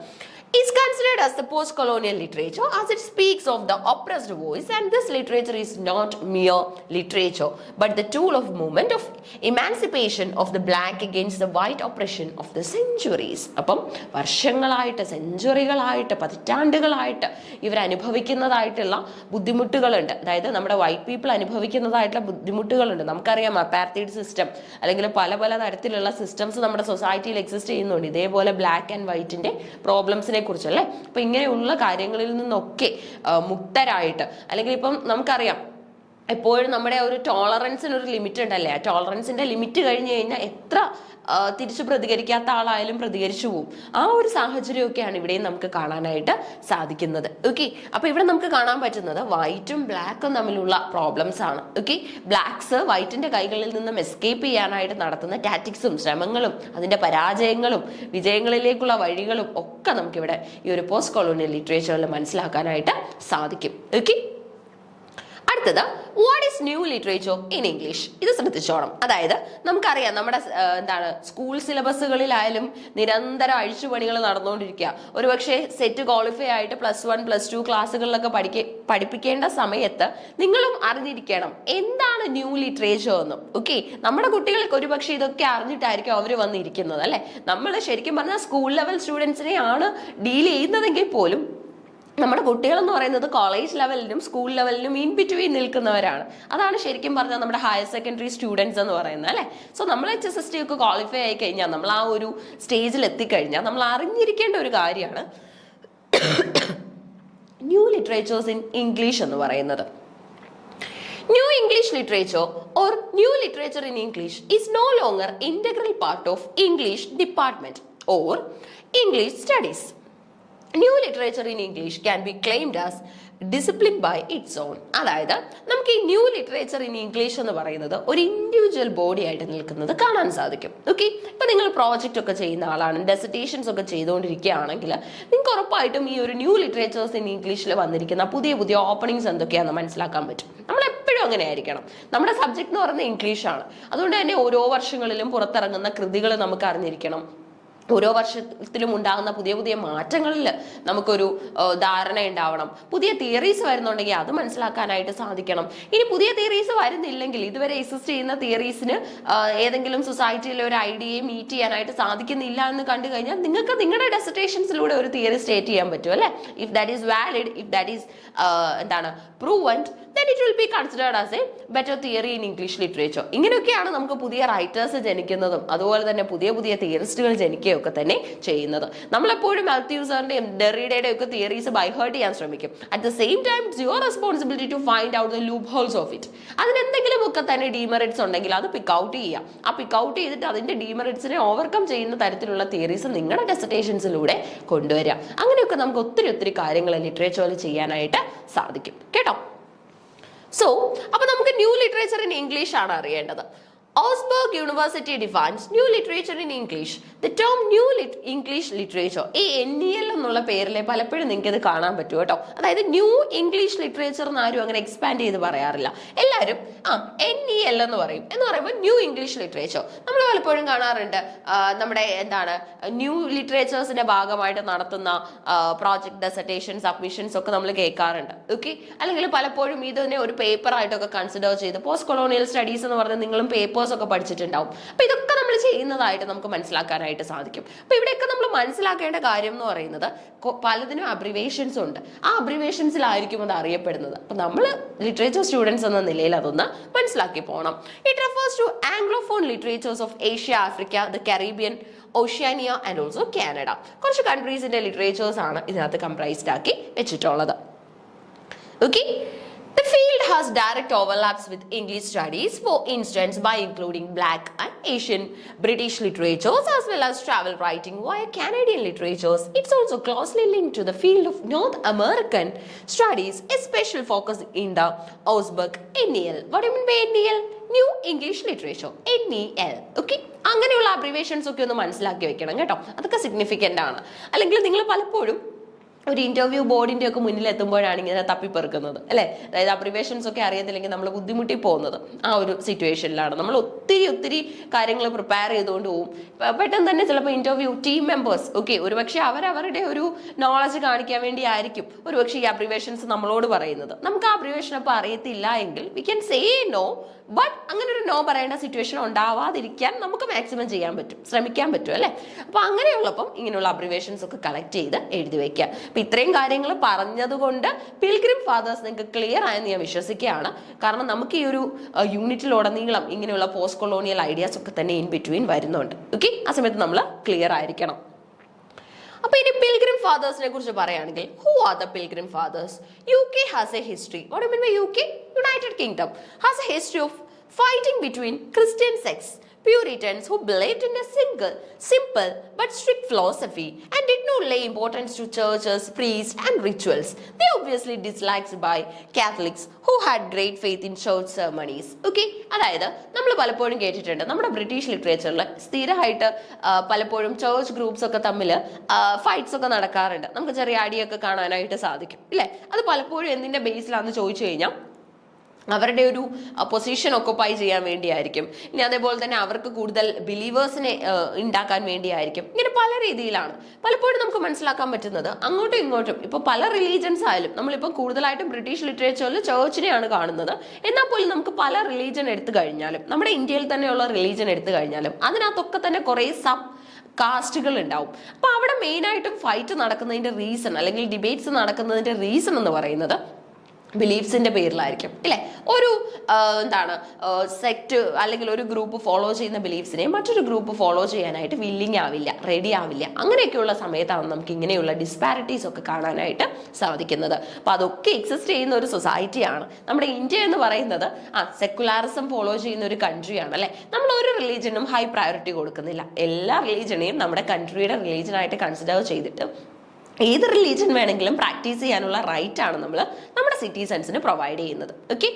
Is considered as the post-colonial literature as it speaks of the oppressed voice, and this literature is not mere literature but the tool of movement of emancipation of the black against the white oppression of the centuries. അപ്പം വർഷങ്ങളായിട്ട്, സെഞ്ചുറികളായിട്ട്, പതിറ്റാണ്ടുകളായിട്ട് ഇവർ അനുഭവിക്കുന്നതായിട്ടുള്ള ബുദ്ധിമുട്ടുകളുണ്ട്. അതായത് നമ്മുടെ വൈറ്റ് പീപ്പിൾ അനുഭവിക്കുന്നതായിട്ടുള്ള ബുദ്ധിമുട്ടുകളുണ്ട്. നമുക്കറിയാം അപ്പാർത്തൈഡ് സിസ്റ്റം അല്ലെങ്കിൽ പല പല തരത്തിലുള്ള സിസ്റ്റംസ് നമ്മുടെ സൊസൈറ്റിയിൽ എക്സിസ്റ്റ് ചെയ്യുന്നുണ്ട്. ഇതേപോലെ ബ്ലാക്ക് ആൻഡ് വൈറ്റിന്റെ പ്രോബ്ലംസിനെ കുറിച്ചല്ലേ. അപ്പൊ ഇങ്ങനെയുള്ള കാര്യങ്ങളിൽ നിന്നൊക്കെ മുക്തരായിട്ട്, അല്ലെങ്കിൽ ഇപ്പം നമുക്കറിയാം എപ്പോഴും നമ്മുടെ ഒരു ടോളറൻസിന് ഒരു ലിമിറ്റ് ഉണ്ടല്ലേ. ആ ടോളറൻസിന്റെ ലിമിറ്റ് കഴിഞ്ഞ് കഴിഞ്ഞാൽ എത്ര തിരിച്ചു പ്രതികരിക്കാത്ത ആളായാലും പ്രതികരിച്ചു പോവും. ആ ഒരു സാഹചര്യമൊക്കെയാണ് ഇവിടെയും നമുക്ക് കാണാനായിട്ട് സാധിക്കുന്നത്. ഓക്കെ, അപ്പൊ ഇവിടെ നമുക്ക് കാണാൻ പറ്റുന്നത് വൈറ്റും ബ്ലാക്കും തമ്മിലുള്ള പ്രോബ്ലംസ് ആണ്. ഓക്കെ, ബ്ലാക്സ് വൈറ്റിന്റെ കൈകളിൽ നിന്നും എസ്കേപ്പ് ചെയ്യാനായിട്ട് നടത്തുന്ന ടാറ്റിക്സും ശ്രമങ്ങളും അതിന്റെ പരാജയങ്ങളും വിജയങ്ങളിലേക്കുള്ള വഴികളും ഒക്കെ നമുക്കിവിടെ ഈ ഒരു പോസ്റ്റ് കൊളോണിയൽ ലിറ്ററേച്ചറിൽ മനസ്സിലാക്കാനായിട്ട് സാധിക്കും. ഓക്കെ, അടുത്തത് what is new literature in English. ഇത് ശ്രദ്ധിച്ചോണം. അതായത് നമുക്കറിയാം നമ്മുടെ സ്കൂൾ സിലബസുകളിലായാലും നിരന്തരം അഴിച്ചുപണികൾ നടന്നുകൊണ്ടിരിക്കുക. ഒരുപക്ഷെ സെറ്റ് ക്വാളിഫൈ ആയിട്ട് +1 +2 ക്ലാസ്സുകളിലൊക്കെ പഠിപ്പിക്കേണ്ട സമയത്ത് നിങ്ങളും അറിഞ്ഞിരിക്കണം എന്താണ് ന്യൂ ലിറ്ററേച്ചർ എന്നും. ഓക്കെ, നമ്മുടെ കുട്ടികൾക്ക് ഒരുപക്ഷെ ഇതൊക്കെ അറിഞ്ഞിട്ടായിരിക്കും അവർ വന്നിരിക്കുന്നത് അല്ലെ. നമ്മൾ ശരിക്കും പറഞ്ഞാൽ സ്കൂൾ ലെവൽ സ്റ്റുഡൻസിനെയാണ് ഡീൽ ചെയ്യുന്നതെങ്കിൽ പോലും നമ്മുടെ കുട്ടികൾ എന്ന് പറയുന്നത് കോളേജ് ലെവലിലും സ്കൂൾ ലെവലിലും ഇൻ ബിറ്റ്വീൻ നിൽക്കുന്നവരാണ്. അതാണ് ശരിക്കും പറഞ്ഞാൽ നമ്മുടെ ഹയർ സെക്കൻഡറി സ്റ്റുഡൻസ് എന്ന് പറയുന്നത് അല്ലേ. സോ നമ്മൾ HSST ഒക്കെ ക്വാളിഫൈ ആയി കഴിഞ്ഞാൽ, നമ്മൾ ആ ഒരു സ്റ്റേജിൽ എത്തിക്കഴിഞ്ഞാൽ നമ്മൾ അറിഞ്ഞിരിക്കേണ്ട ഒരു കാര്യമാണ് ന്യൂ ലിറ്ററേച്ചേഴ്സ് ഇൻ ഇംഗ്ലീഷ് എന്ന് പറയുന്നത്. New English literature or new literature in English is no longer integral part of English department or English studies. New literature in English can be claimed as discipline by its own. അതായത് നമുക്ക് ഈ ന്യൂ ലിറ്ററേച്ചർ ഇൻ ഇംഗ്ലീഷ് എന്ന് പറയുന്നത് ഒരു ഇൻഡിവിജ്വൽ ബോഡി ആയിട്ട് നിൽക്കുന്നത് കാണാൻ സാധിക്കും. ഓക്കെ, ഇപ്പൊ നിങ്ങൾ പ്രോജക്റ്റ് ഒക്കെ ചെയ്യുന്ന ആളാണ്, ഡെസർട്ടേഷൻസ് ഒക്കെ ചെയ്തുകൊണ്ടിരിക്കുകയാണെങ്കിൽ നിങ്ങൾക്ക് ഉറപ്പായിട്ടും ഈ ഒരു ന്യൂ ലിറ്ററേച്ചേഴ്സ് ഇൻ ഇംഗ്ലീഷിൽ വന്നിരിക്കുന്ന പുതിയ പുതിയ ഓപ്പണിങ്സ് എന്തൊക്കെയാണെന്ന് മനസ്സിലാക്കാൻ പറ്റും. നമ്മൾ എപ്പോഴും അങ്ങനെ ആയിരിക്കണം. നമ്മുടെ സബ്ജക്ട് എന്ന് പറയുന്നത് ഇംഗ്ലീഷാണ്. അതുകൊണ്ട് തന്നെ ഓരോ വർഷങ്ങളിലും പുറത്തിറങ്ങുന്ന കൃതികൾ നമുക്ക് അറിഞ്ഞിരിക്കണം. ഓരോ വർഷത്തിലും ഉണ്ടാകുന്ന പുതിയ പുതിയ മാറ്റങ്ങളിൽ നമുക്കൊരു ധാരണ ഉണ്ടാവണം. പുതിയ തിയറീസ് വരുന്നുണ്ടെങ്കിൽ അത് മനസ്സിലാക്കാനായിട്ട് സാധിക്കണം. ഇനി പുതിയ തിയറീസ് വരുന്നില്ലെങ്കിൽ, ഇതുവരെ എക്സിസ്റ്റ് ചെയ്യുന്ന തിയറീസിന് ഏതെങ്കിലും സൊസൈറ്റിയിലെ ഒരു ഐഡിയയെ മീറ്റ് ചെയ്യാനായിട്ട് സാധിക്കുന്നില്ല എന്ന് കണ്ടു കഴിഞ്ഞാൽ നിങ്ങൾക്ക് നിങ്ങളുടെ ഡെസർട്ടേഷൻസിലൂടെ ഒരു തിയറി സ്റ്റേറ്റ് ചെയ്യാൻ പറ്റും അല്ലെ. If that is valid, if that is proven, then it will be considered as a better theory in English literature. ഇങ്ങനെയൊക്കെയാണ് നമുക്ക് പുതിയ റൈറ്റേഴ്സ് ജനിക്കുന്നതും അതുപോലെ തന്നെ പുതിയ പുതിയ തിയറിസ്റ്റുകൾ ജനിക്കുകയൊക്കെ തന്നെ ചെയ്യുന്നത്. നമ്മളെപ്പോഴും മാത്യൂസറിന്റെയും ഡെറിഡയുടെയും ഒക്കെ തിയറീസ് ബൈഹേർട്ട് ചെയ്യാൻ ശ്രമിക്കും. At the same time it's your responsibility to find out the loopholes of it. അതിനെന്തെങ്കിലും ഒക്കെ തന്നെ ഡീമെറിറ്റ്സ് ഉണ്ടെങ്കിൽ അത് പിക്ക് ഔട്ട് ചെയ്യുക. ആ പിക്ക് ഔട്ട് ചെയ്തിട്ട് അതിന്റെ ഡീമെറിറ്റ്സിനെ ഓവർകം ചെയ്യുന്ന തരത്തിലുള്ള തിയറീസ് നിങ്ങളുടെ ഡെസർട്ടേഷൻസിലൂടെ കൊണ്ടുവരിക. അങ്ങനെയൊക്കെ നമുക്ക് ഒത്തിരി ഒത്തിരി കാര്യങ്ങൾ ലിറ്ററേച്ചറിൽ ചെയ്യാനായിട്ട് സാധിക്കും കേട്ടോ. സോ അപ്പൊ നമുക്ക് ന്യൂ ലിറ്ററേച്ചർ ഇൻ ഇംഗ്ലീഷ് ആണ് അറിയേണ്ടത്. Augsburg University defines new literature in English. The term new English literature, ഈ NEL എന്നുള്ള പേരിൽ പലപ്പോഴും നിങ്ങൾക്ക് ഇത് കാണാൻ പറ്റും കേട്ടോ. അതായത് ന്യൂ ഇംഗ്ലീഷ് ലിറ്ററേച്ചർ എന്ന് ആരും അങ്ങനെ എക്സ്പാൻഡ് ചെയ്ത് പറയാറില്ല. എല്ലാവരും NEL എന്ന് പറയും. എന്ന് പറയുമ്പോൾ ന്യൂ ഇംഗ്ലീഷ് ലിറ്ററേച്ചർ. നമ്മൾ പലപ്പോഴും കാണാറുണ്ട് നമ്മുടെ ന്യൂ ലിറ്ററേച്ചേഴ്സിന്റെ ഭാഗമായിട്ട് നടത്തുന്ന പ്രോജക്ട് ഡെസർട്ടേഷൻ സബ്മിഷൻസ് ഒക്കെ നമ്മൾ കേൾക്കാറുണ്ട്. ഓക്കെ, അല്ലെങ്കിൽ പലപ്പോഴും ഇതിനെ ഒരു പേപ്പർ ആയിട്ടൊക്കെ കൺസിഡർ ചെയ്ത് പോസ്റ്റ് കൊളോണിയൽ സ്റ്റഡീസ് എന്ന് പറഞ്ഞാൽ നിങ്ങളും പേപ്പർ ഒക്കെ പഠിച്ചിട്ടുണ്ടാവും. അപ്പൊ ഇതൊക്കെ നമ്മൾ ചെയ്യുന്നതായിട്ട് നമുക്ക് മനസ്സിലാക്കാനായിട്ട് സാധിക്കും. അപ്പൊ ഇവിടെയൊക്കെ നമ്മൾ മനസ്സിലാക്കേണ്ട കാര്യം എന്ന് പറയുന്നത് പലതിനും അബ്രിവേഷൻസ് ഉണ്ട്. ആ അബ്രിവേഷൻസിലായിരിക്കും അത് അറിയപ്പെടുന്നത്. അപ്പൊ നമ്മൾ ലിറ്ററേച്ചർ സ്റ്റുഡൻസ് എന്ന നിലയിൽ അതൊന്ന് മനസ്സിലാക്കി പോകണം. It refers to anglophone literatures of Asia, Africa, the Caribbean, Oceania and also Canada. കുറച്ച് കൺട്രീസിന്റെ ലിറ്ററേച്ചേഴ്സ് ആണ് ഇതിനകത്ത് കംപ്രൈസ്ഡ് ആക്കി വെച്ചിട്ടുള്ളത്. ഓക്കെ, the field has direct overlaps with English studies, for instance by including Black and Asian British literatures as well as travel writing via Canadian literatures. It's also closely linked to the field of North American studies, a special focus in the Augsburg NEL. What do you mean by NEL? New English Literature, NEL. Okay, അങ്ങനെയുള്ള അബ്രിവേഷൻസ് ഒക്കെ ഒന്ന് മനസ്സിലാക്കി വെക്കണം കേട്ടോ. അതൊക്കെ സിഗ്നിഫിക്കൻ്റ് ആണ്. അല്ലെങ്കിൽ നിങ്ങൾ പലപ്പോഴും ഒരു ഇന്റർവ്യൂ ബോർഡിന്റെ ഒക്കെ മുന്നിൽ എത്തുമ്പോഴാണ് ഇങ്ങനെ തപ്പിപ്പെറുക്കുന്നത് അല്ലെ. അതായത് അബ്രിവേഷൻസ് ഒക്കെ അറിയത്തില്ലെങ്കിൽ നമ്മൾ ബുദ്ധിമുട്ടി പോകുന്നത് ആ ഒരു സിറ്റുവേഷനിലാണ്. നമ്മൾ ഒത്തിരി കാര്യങ്ങൾ പ്രിപ്പയർ ചെയ്തുകൊണ്ട് പോകും. പെട്ടെന്ന് തന്നെ ചിലപ്പോൾ ഇന്റർവ്യൂ ടീം മെമ്പേഴ്സ് ഒരുപക്ഷെ അവരവരുടെ ഒരു നോളജ് കാണിക്കാൻ വേണ്ടി ആയിരിക്കും ഒരുപക്ഷെ ഈ അബ്രിവേഷൻസ് നമ്മളോട് പറയുന്നത്. നമുക്ക് ആ അബ്രിവേഷൻ അപ്പോൾ അറിയത്തില്ല എങ്കിൽ we can say no. But അങ്ങനെ ഒരു നോ പറയേണ്ട സിറ്റുവേഷൻ ഉണ്ടാവാതിരിക്കാൻ നമുക്ക് മാക്സിമം ചെയ്യാൻ പറ്റും, ശ്രമിക്കാൻ പറ്റും അല്ലെ. അപ്പൊ അങ്ങനെയുള്ളപ്പം ഇങ്ങനെയുള്ള അബ്രിവേഷൻസ് ഒക്കെ കളക്ട് ചെയ്ത് എഴുതി വെക്കുക. അപ്പൊ ഇത്രയും കാര്യങ്ങൾ പറഞ്ഞതുകൊണ്ട് പിൽഗ്രിം ഫാദേഴ്സ് നിങ്ങൾക്ക് ക്ലിയർ ആയെന്ന് ഞാൻ വിശ്വസിക്കുകയാണ്. കാരണം നമുക്ക് ഈ ഒരു യൂണിറ്റിലുടനീളം ഇങ്ങനെയുള്ള പോസ്റ്റ് കൊളോണിയൽ ഐഡിയാസ് ഒക്കെ തന്നെ ഇൻ ബിറ്റ്വീൻ വരുന്നുണ്ട്. ഓക്കെ, ആ സമയത്ത് നമ്മൾ ക്ലിയർ ആയിരിക്കണം. അപ്പൊ ഇനി പിൽഗ്രിം ഫാദേഴ്സിനെ കുറിച്ച് പറയുകയാണെങ്കിൽ, who are the pilgrim fathers? UK has a history. What do you mean by UK? United Kingdom has a history of fighting between Christian sects, Puritans who believed in a simple but strict philosophy and did not lay importance to churches, priests and rituals. They obviously disliked by Catholics who had great faith in church ceremonies. Okay, അതായത് നമ്മൾ പലപ്പോഴും കേട്ടിട്ടുണ്ട് നമ്മുടെ ബ്രിട്ടീഷ് ലിറ്ററേച്ചറിൽ സ്ഥിരമായിട്ട് പലപ്പോഴും ചർച്ച് ഗ്രൂപ്പ്സ് ഒക്കെ തമ്മിൽ ഫൈറ്റ്സ് ഒക്കെ നടക്കാറുണ്ട്. നമുക്ക് ചെറിയ അടിയൊക്കെ കാണാനായിട്ട് സാധിക്കും ഇല്ലേ. അത് പലപ്പോഴും എന്തിന്റെ ബേസിലാണെന്ന് ചോദിച്ചു കഴിഞ്ഞാൽ അവരുടെ ഒരു പൊസിഷൻ ഒക്കുപ്പൈ ചെയ്യാൻ വേണ്ടിയായിരിക്കും. ഇനി അതേപോലെ തന്നെ അവർക്ക് കൂടുതൽ ബിലീവേഴ്സിനെ ഉണ്ടാക്കാൻ വേണ്ടിയായിരിക്കും. ഇങ്ങനെ പല രീതിയിലാണ് പലപ്പോഴും നമുക്ക് മനസ്സിലാക്കാൻ പറ്റുന്നത്. അങ്ങോട്ടും ഇങ്ങോട്ടും ഇപ്പൊ പല റിലീജൻസ് ആയാലും നമ്മളിപ്പോൾ കൂടുതലായിട്ടും ബ്രിട്ടീഷ് ലിറ്ററേച്ചറിൽ ചേർച്ചിനെയാണ് കാണുന്നത്. എന്നാൽ പോലും നമുക്ക് പല റിലീജൻ എടുത്തു കഴിഞ്ഞാലും, നമ്മുടെ ഇന്ത്യയിൽ തന്നെയുള്ള റിലീജൻ എടുത്തു കഴിഞ്ഞാലും അതിനകത്തൊക്കെ തന്നെ കുറെ കാസ്റ്റുകൾ ഉണ്ടാവും. അപ്പൊ അവിടെ മെയിനായിട്ടും ഫൈറ്റ് നടക്കുന്നതിന്റെ റീസൺ അല്ലെങ്കിൽ ഡിബേറ്റ്സ് നടക്കുന്നതിന്റെ റീസൺ എന്ന് പറയുന്നത് ബിലീഫ്സിന്റെ പേരിലായിരിക്കും അല്ലെ. ഒരു എന്താണ് സെക്ട് അല്ലെങ്കിൽ ഒരു ഗ്രൂപ്പ് ഫോളോ ചെയ്യുന്ന ബിലീഫ്സിനെ മറ്റൊരു ഗ്രൂപ്പ് ഫോളോ ചെയ്യാനായിട്ട് വില്ലിങ് ആവില്ല, റെഡി ആവില്ല. അങ്ങനെയൊക്കെയുള്ള സമയത്താണ് നമുക്ക് ഇങ്ങനെയുള്ള ഡിസ്പാരിറ്റീസ് ഒക്കെ കാണാനായിട്ട് സാധിക്കുന്നത്. അപ്പൊ അതൊക്കെ എക്സിസ്റ്റ് ചെയ്യുന്ന ഒരു സൊസൈറ്റിയാണ് നമ്മുടെ ഇന്ത്യ എന്ന് പറയുന്നത്. സെക്കുലാറിസം ഫോളോ ചെയ്യുന്ന ഒരു കൺട്രിയാണ് അല്ലെ. നമ്മൾ ഒരു റിലീജനും ഹൈ പ്രയോറിറ്റി കൊടുക്കുന്നില്ല. എല്ലാ റിലീജനെയും നമ്മുടെ കൺട്രിയുടെ റിലീജനായിട്ട് കൺസിഡർ ചെയ്തിട്ട് ഏത് റിലീജൻ വേണമെങ്കിലും പ്രാക്ടീസ് ചെയ്യാനുള്ള റൈറ്റ് ആണ് നമ്മൾ നമ്മുടെ സിറ്റിസൺസിന് പ്രൊവൈഡ് ചെയ്യുന്നത്. Okay.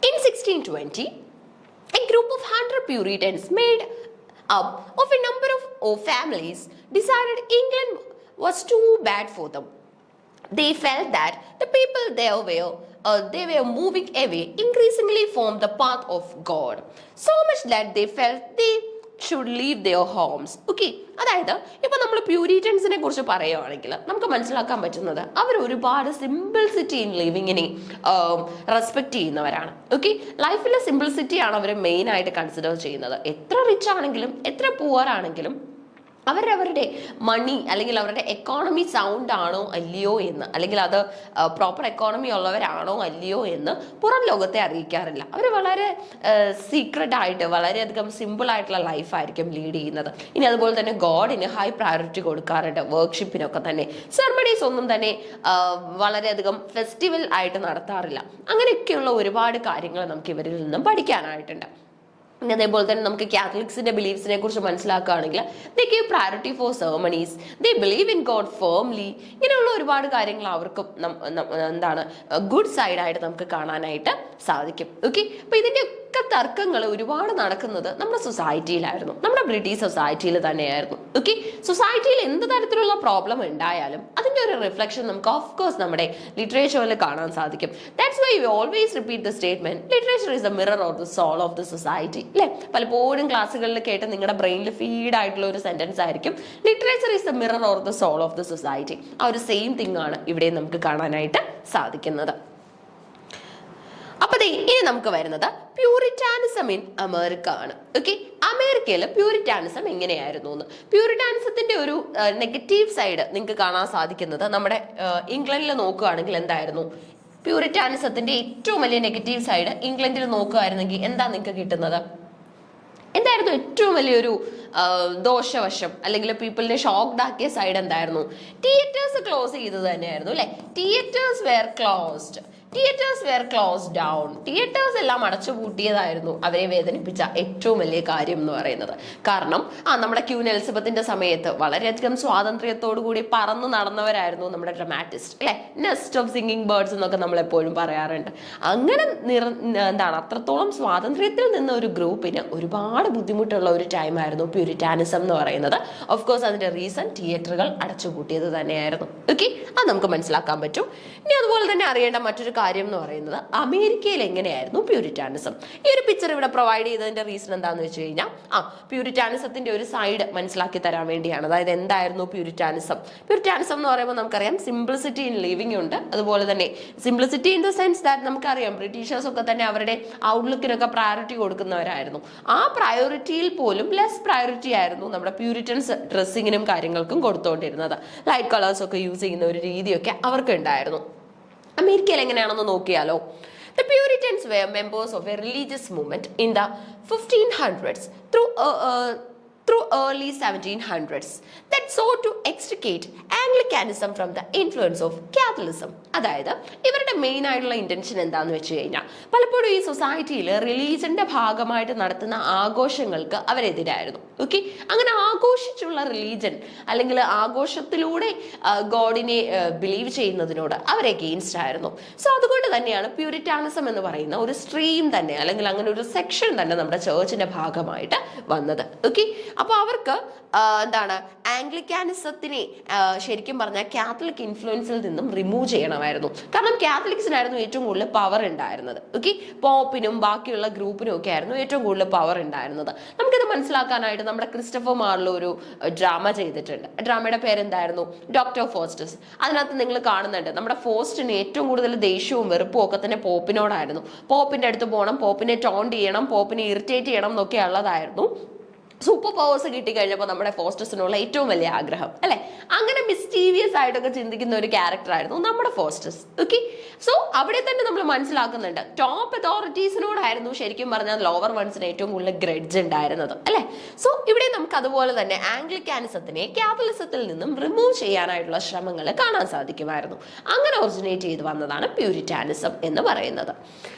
In 1620, a group of 100 Puritans made up of a number of families decided England was too bad for them. They felt that the people they were moving away increasingly from the path of God, so much that they felt they should leave their homes. Okay, അതായത് ഇപ്പൊ നമ്മൾ പ്യൂരിറ്റൻസിനെ കുറിച്ച് പറയുകയാണെങ്കിൽ നമുക്ക് മനസ്സിലാക്കാൻ പറ്റുന്നത് അവർ ഒരുപാട് സിംപിൾസിറ്റി ഇൻ ലിവിങ്ങിനെ റെസ്പെക്ട് ചെയ്യുന്നവരാണ്. ഓക്കെ, ലൈഫിലെ സിംപിൾസിറ്റിയാണ് അവർ മെയിൻ ആയിട്ട് കൺസിഡർ ചെയ്യുന്നത്. എത്ര റിച്ച് ആണെങ്കിലും എത്ര പുവർ ആണെങ്കിലും അവരവരുടെ മണി അല്ലെങ്കിൽ അവരുടെ എക്കോണമി സൗണ്ട് ആണോ അല്ലയോ എന്ന്, അല്ലെങ്കിൽ അത് പ്രോപ്പർ എക്കോണമി ഉള്ളവരാണോ അല്ലയോ എന്ന് പുറം ലോകത്തെ അറിയിക്കാറില്ല. അവർ വളരെ സീക്രട്ട് ആയിട്ട് വളരെയധികം സിമ്പിൾ ആയിട്ടുള്ള ലൈഫായിരിക്കും ലീഡ് ചെയ്യുന്നത്. ഇനി അതുപോലെ തന്നെ ഗോഡിന് ഹൈ പ്രയോറിറ്റി കൊടുക്കാറുണ്ട്. വർക്ക്ഷിപ്പിനൊക്കെ തന്നെ സെർമണീസ് ഒന്നും തന്നെ വളരെയധികം ഫെസ്റ്റിവൽ ആയിട്ട് നടത്താറില്ല. അങ്ങനെയൊക്കെയുള്ള ഒരുപാട് കാര്യങ്ങൾ നമുക്ക് ഇവരിൽ നിന്നും പഠിക്കാനായിട്ടുണ്ട്. പിന്നെ അതേപോലെ തന്നെ നമുക്ക് കാത്തലിക്സിന്റെ ബിലീഫ്സിനെ കുറിച്ച് മനസ്സിലാക്കുകയാണെങ്കിൽ they give priority for ceremonies, they believe in God firmly. ഇങ്ങനെയുള്ള ഒരുപാട് കാര്യങ്ങൾ അവർക്ക് എന്താണ് ഗുഡ് സൈഡായിട്ട് നമുക്ക് കാണാനായിട്ട് സാധിക്കും. ഓക്കെ, അപ്പൊ ഇതിന്റെ ഒക്കെ തർക്കങ്ങൾ ഒരുപാട് നടക്കുന്നത് നമ്മുടെ സൊസൈറ്റിയിലായിരുന്നു, നമ്മുടെ ബ്രിട്ടീഷ് സൊസൈറ്റിയിൽ തന്നെയായിരുന്നു. ഓക്കെ, സൊസൈറ്റിയിൽ എന്ത് തരത്തിലുള്ള പ്രോബ്ലം ഉണ്ടായാലും അതിന്റെ ഒരു റിഫ്ലക്ഷൻ നമുക്ക് ഓഫ് കോഴ്സ് നമ്മുടെ ലിറ്ററേച്ചറിൽ കാണാൻ സാധിക്കും. That's why we always repeat the statement literature is the mirror of the soul of the society അല്ലെ. പലപ്പോഴും ക്ലാസ്സുകളിൽ കേട്ട് നിങ്ങളുടെ ബ്രെയിനിൽ ഫീഡ് ആയിട്ടുള്ള ഒരു സെന്റൻസ് ആയിരിക്കും literature is the mirror of the soul of the society. ആ ഒരു സെയിം തിങ് ആണ് ഇവിടെ നമുക്ക് കാണാനായിട്ട് സാധിക്കുന്നത്. അപ്പൊ ഇനി നമുക്ക് വരുന്നത് പ്യൂരിറ്റാനിസം ഇൻ അമേരിക്ക ആണ്. ഓക്കെ, അമേരിക്കയിൽ പ്യൂരിറ്റാനിസം എങ്ങനെയായിരുന്നു എന്ന്. പ്യൂരിറ്റാനിസത്തിന്റെ ഒരു നെഗറ്റീവ് സൈഡ് നിങ്ങൾക്ക് കാണാൻ സാധിക്കുന്നത് നമ്മുടെ ഇംഗ്ലണ്ടിൽ നോക്കുകയാണെങ്കിൽ എന്തായിരുന്നു പ്യൂരിറ്റാനിസത്തിന്റെ ഏറ്റവും വലിയ നെഗറ്റീവ് സൈഡ്. ഇംഗ്ലണ്ടിൽ നോക്കുകയായിരുന്നെങ്കിൽ എന്താ നിങ്ങൾക്ക് കിട്ടുന്നത്? എന്തായിരുന്നു ഏറ്റവും വലിയൊരു ദോഷവശം അല്ലെങ്കിൽ പീപ്പിളിനെ ഷോക്ക്ഡ് ആക്കിയ സൈഡ് എന്തായിരുന്നു? തിയേറ്റേഴ്സ് ക്ലോസ് ചെയ്തത് തന്നെയായിരുന്നു അല്ലെ. Theatres were closed down. Theatres എല്ലാം അടച്ചുപൂട്ടിയതായിരുന്നു അവരെ വേദനിപ്പിച്ച ഏറ്റവും വലിയ കാര്യം എന്ന് പറയുന്നത്. കാരണം നമ്മുടെ ക്യൂൻ എലിസബത്തിന്റെ സമയത്ത് വളരെയധികം സ്വാതന്ത്ര്യത്തോടു കൂടി പറന്നു നടന്നവരായിരുന്നു നമ്മുടെ ഡ്രമാറ്റിസ്റ്റ് അല്ലെ. നെസ്റ്റ് ഓഫ് സിംഗിങ് ബേർഡ്സ് എന്നൊക്കെ നമ്മൾ എപ്പോഴും പറയാറുണ്ട്. അങ്ങനെ അത്രത്തോളം സ്വാതന്ത്ര്യത്തിൽ നിന്ന ഒരു ഗ്രൂപ്പിന് ഒരുപാട് ബുദ്ധിമുട്ടുള്ള ഒരു ടൈം ആയിരുന്നു പ്യൂരിറ്റാനിസം എന്ന് പറയുന്നത്. ഓഫ് കോഴ്സ് അതിന്റെ റീസൺ തിയേറ്ററുകൾ അടച്ചുപൂട്ടിയത് തന്നെയായിരുന്നു. ഓക്കെ, അത് നമുക്ക് മനസ്സിലാക്കാൻ പറ്റും. ഇനി അതുപോലെ തന്നെ അറിയേണ്ട മറ്റൊരു കാര്യം എന്ന് പറയുന്നത് അമേരിക്കയിൽ എങ്ങനെയായിരുന്നു പ്യൂരിറ്റാനിസം. ഈ ഒരു പിക്ചർ ഇവിടെ പ്രൊവൈഡ് ചെയ്തതിന്റെ റീസൺ എന്താണെന്ന് വെച്ച് കഴിഞ്ഞാൽ പ്യൂരിറ്റാനിസത്തിന്റെ ഒരു സൈഡ് മനസ്സിലാക്കി തരാൻ വേണ്ടിയാണ്. അതായത് എന്തായിരുന്നു പ്യൂരിറ്റാനിസം എന്ന് പറയുമ്പോൾ നമുക്കറിയാം സിംപ്ലിസിറ്റി ഇൻ ലിവിംഗ് ഉണ്ട്. അതുപോലെ തന്നെ simplicity in the sense that നമുക്കറിയാം ബ്രിട്ടീഷേഴ്സ് ഒക്കെ തന്നെ അവരുടെ ഔട്ട്ലുക്കിനൊക്കെ പ്രയോറിറ്റി കൊടുക്കുന്നവരായിരുന്നു. ആ പ്രയോറിറ്റിയിൽ പോലും ലെസ് പ്രയോറിറ്റി ആയിരുന്നു നമ്മുടെ പ്യൂരിറ്റൻസ് ഡ്രസ്സിങ്ങിനും കാര്യങ്ങൾക്കും കൊടുത്തുകൊണ്ടിരുന്നത്. ലൈറ്റ് കളേഴ്സ് ഒക്കെ യൂസ് ചെയ്യുന്ന ഒരു രീതിയൊക്കെ അവർക്ക് ഉണ്ടായിരുന്നു. അമേരിക്കയിൽ എങ്ങനെയാണെന്ന് നോക്കിയാലോ. The Puritans were members of a religious movement in the 1500s through early 1700s that sought to extricate Anglicanism from the influence of Catholicism. അതായത് ഇവരുടെ മെയിൻ ആയിട്ടുള്ള ഇന്റൻഷൻ എന്താന്ന് വെച്ച് കഴിഞ്ഞാൽ പലപ്പോഴും ഈ സൊസൈറ്റിയിൽ റിലീജന്റെ ഭാഗമായിട്ട് നടത്തുന്ന ആഘോഷങ്ങൾക്ക് അവരെതിരായിരുന്നു. ഓക്കെ, അങ്ങനെ ആഘോഷിച്ചുള്ള റിലീജൻ അല്ലെങ്കിൽ ആഘോഷത്തിലൂടെ ഗോഡിനെ ബിലീവ് ചെയ്യുന്നതിനോട് അവർ എഗെയിൻസ്റ്റ് ആയിരുന്നു. സോ അതുകൊണ്ട് തന്നെയാണ് പ്യൂരിറ്റാനിസം എന്ന് പറയുന്ന ഒരു സ്ട്രീം തന്നെ അല്ലെങ്കിൽ അങ്ങനെ ഒരു സെക്ഷൻ തന്നെ നമ്മുടെ ചേർച്ചിന്റെ ഭാഗമായിട്ട് വന്നത്. ഓക്കെ, അപ്പൊ അവർക്ക് ആംഗ്ലിക്കാനിസത്തിനെ ശരിക്കും പറഞ്ഞാൽ കാത്തലിക് ഇൻഫ്ലുവൻസിൽ നിന്നും റിമൂവ് ചെയ്യണമായിരുന്നു. കാരണം കാത്തലിക്സിനായിരുന്നു ഏറ്റവും കൂടുതൽ പവർ ഉണ്ടായിരുന്നത്. ഓക്കെ, പോപ്പിനും ബാക്കിയുള്ള ഗ്രൂപ്പിനും ഒക്കെ ആയിരുന്നു ഏറ്റവും കൂടുതൽ പവർ ഉണ്ടായിരുന്നത്. നമുക്കിത് മനസ്സിലാക്കാനായിട്ട് നമ്മുടെ ക്രിസ്റ്റഫർ മാർലോ ഒരു ഡ്രാമ ചെയ്തിട്ടുണ്ട്. ഡ്രാമയുടെ പേരെന്തായിരുന്നു? Doctor Faustus. അതിനകത്ത് നിങ്ങൾ കാണുന്നുണ്ട് നമ്മുടെ ഫോസ്റ്റിന് ഏറ്റവും കൂടുതൽ ദേഷ്യവും വെറുപ്പും ഒക്കെ തന്നെ പോപ്പിനോടായിരുന്നു. പോപ്പിന്റെ അടുത്ത് പോകണം, പോപ്പിനെ ടോണ്ട് ചെയ്യണം, പോപ്പിനെ ഇറിറ്റേറ്റ് ചെയ്യണം എന്നൊക്കെ ഉള്ളതായിരുന്നു സൂപ്പർ പവേഴ്സ് കിട്ടിക്കഴിഞ്ഞപ്പോൾ നമ്മുടെ ഫോസ്റ്റസിനുള്ള ഏറ്റവും വലിയ ആഗ്രഹം അല്ലെ, അങ്ങനെ മിസ്റ്റീരിയസ് ആയിട്ടൊക്കെ ചിന്തിക്കുന്ന ഒരു ക്യാരക്ടർ ആയിരുന്നു നമ്മുടെ ഫോസ്റ്റസ്. ഓക്കെ, സോ അവിടെ തന്നെ നമ്മൾ മനസ്സിലാക്കുന്നുണ്ട് ടോപ്പ് അതോറിറ്റീസിനോടായിരുന്നു ശരിക്കും പറഞ്ഞാൽ ലോവർ വൺസിന് ഏറ്റവും കൂടുതൽ ഗ്രഡ്ജ് ഉണ്ടായിരുന്നത് അല്ലെ. സോ ഇവിടെ നമുക്ക് അതുപോലെ തന്നെ ആംഗ്ലിക്കാനിസത്തിനെ കാത്തലിസത്തിൽ നിന്നും റിമൂവ് ചെയ്യാനായിട്ടുള്ള ശ്രമങ്ങൾ കാണാൻ സാധിക്കുമായിരുന്നു. അങ്ങനെ ഒറിജിനേറ്റ് ചെയ്ത് വന്നതാണ് പ്യൂരിറ്റാനിസം എന്ന് പറയുന്നത്.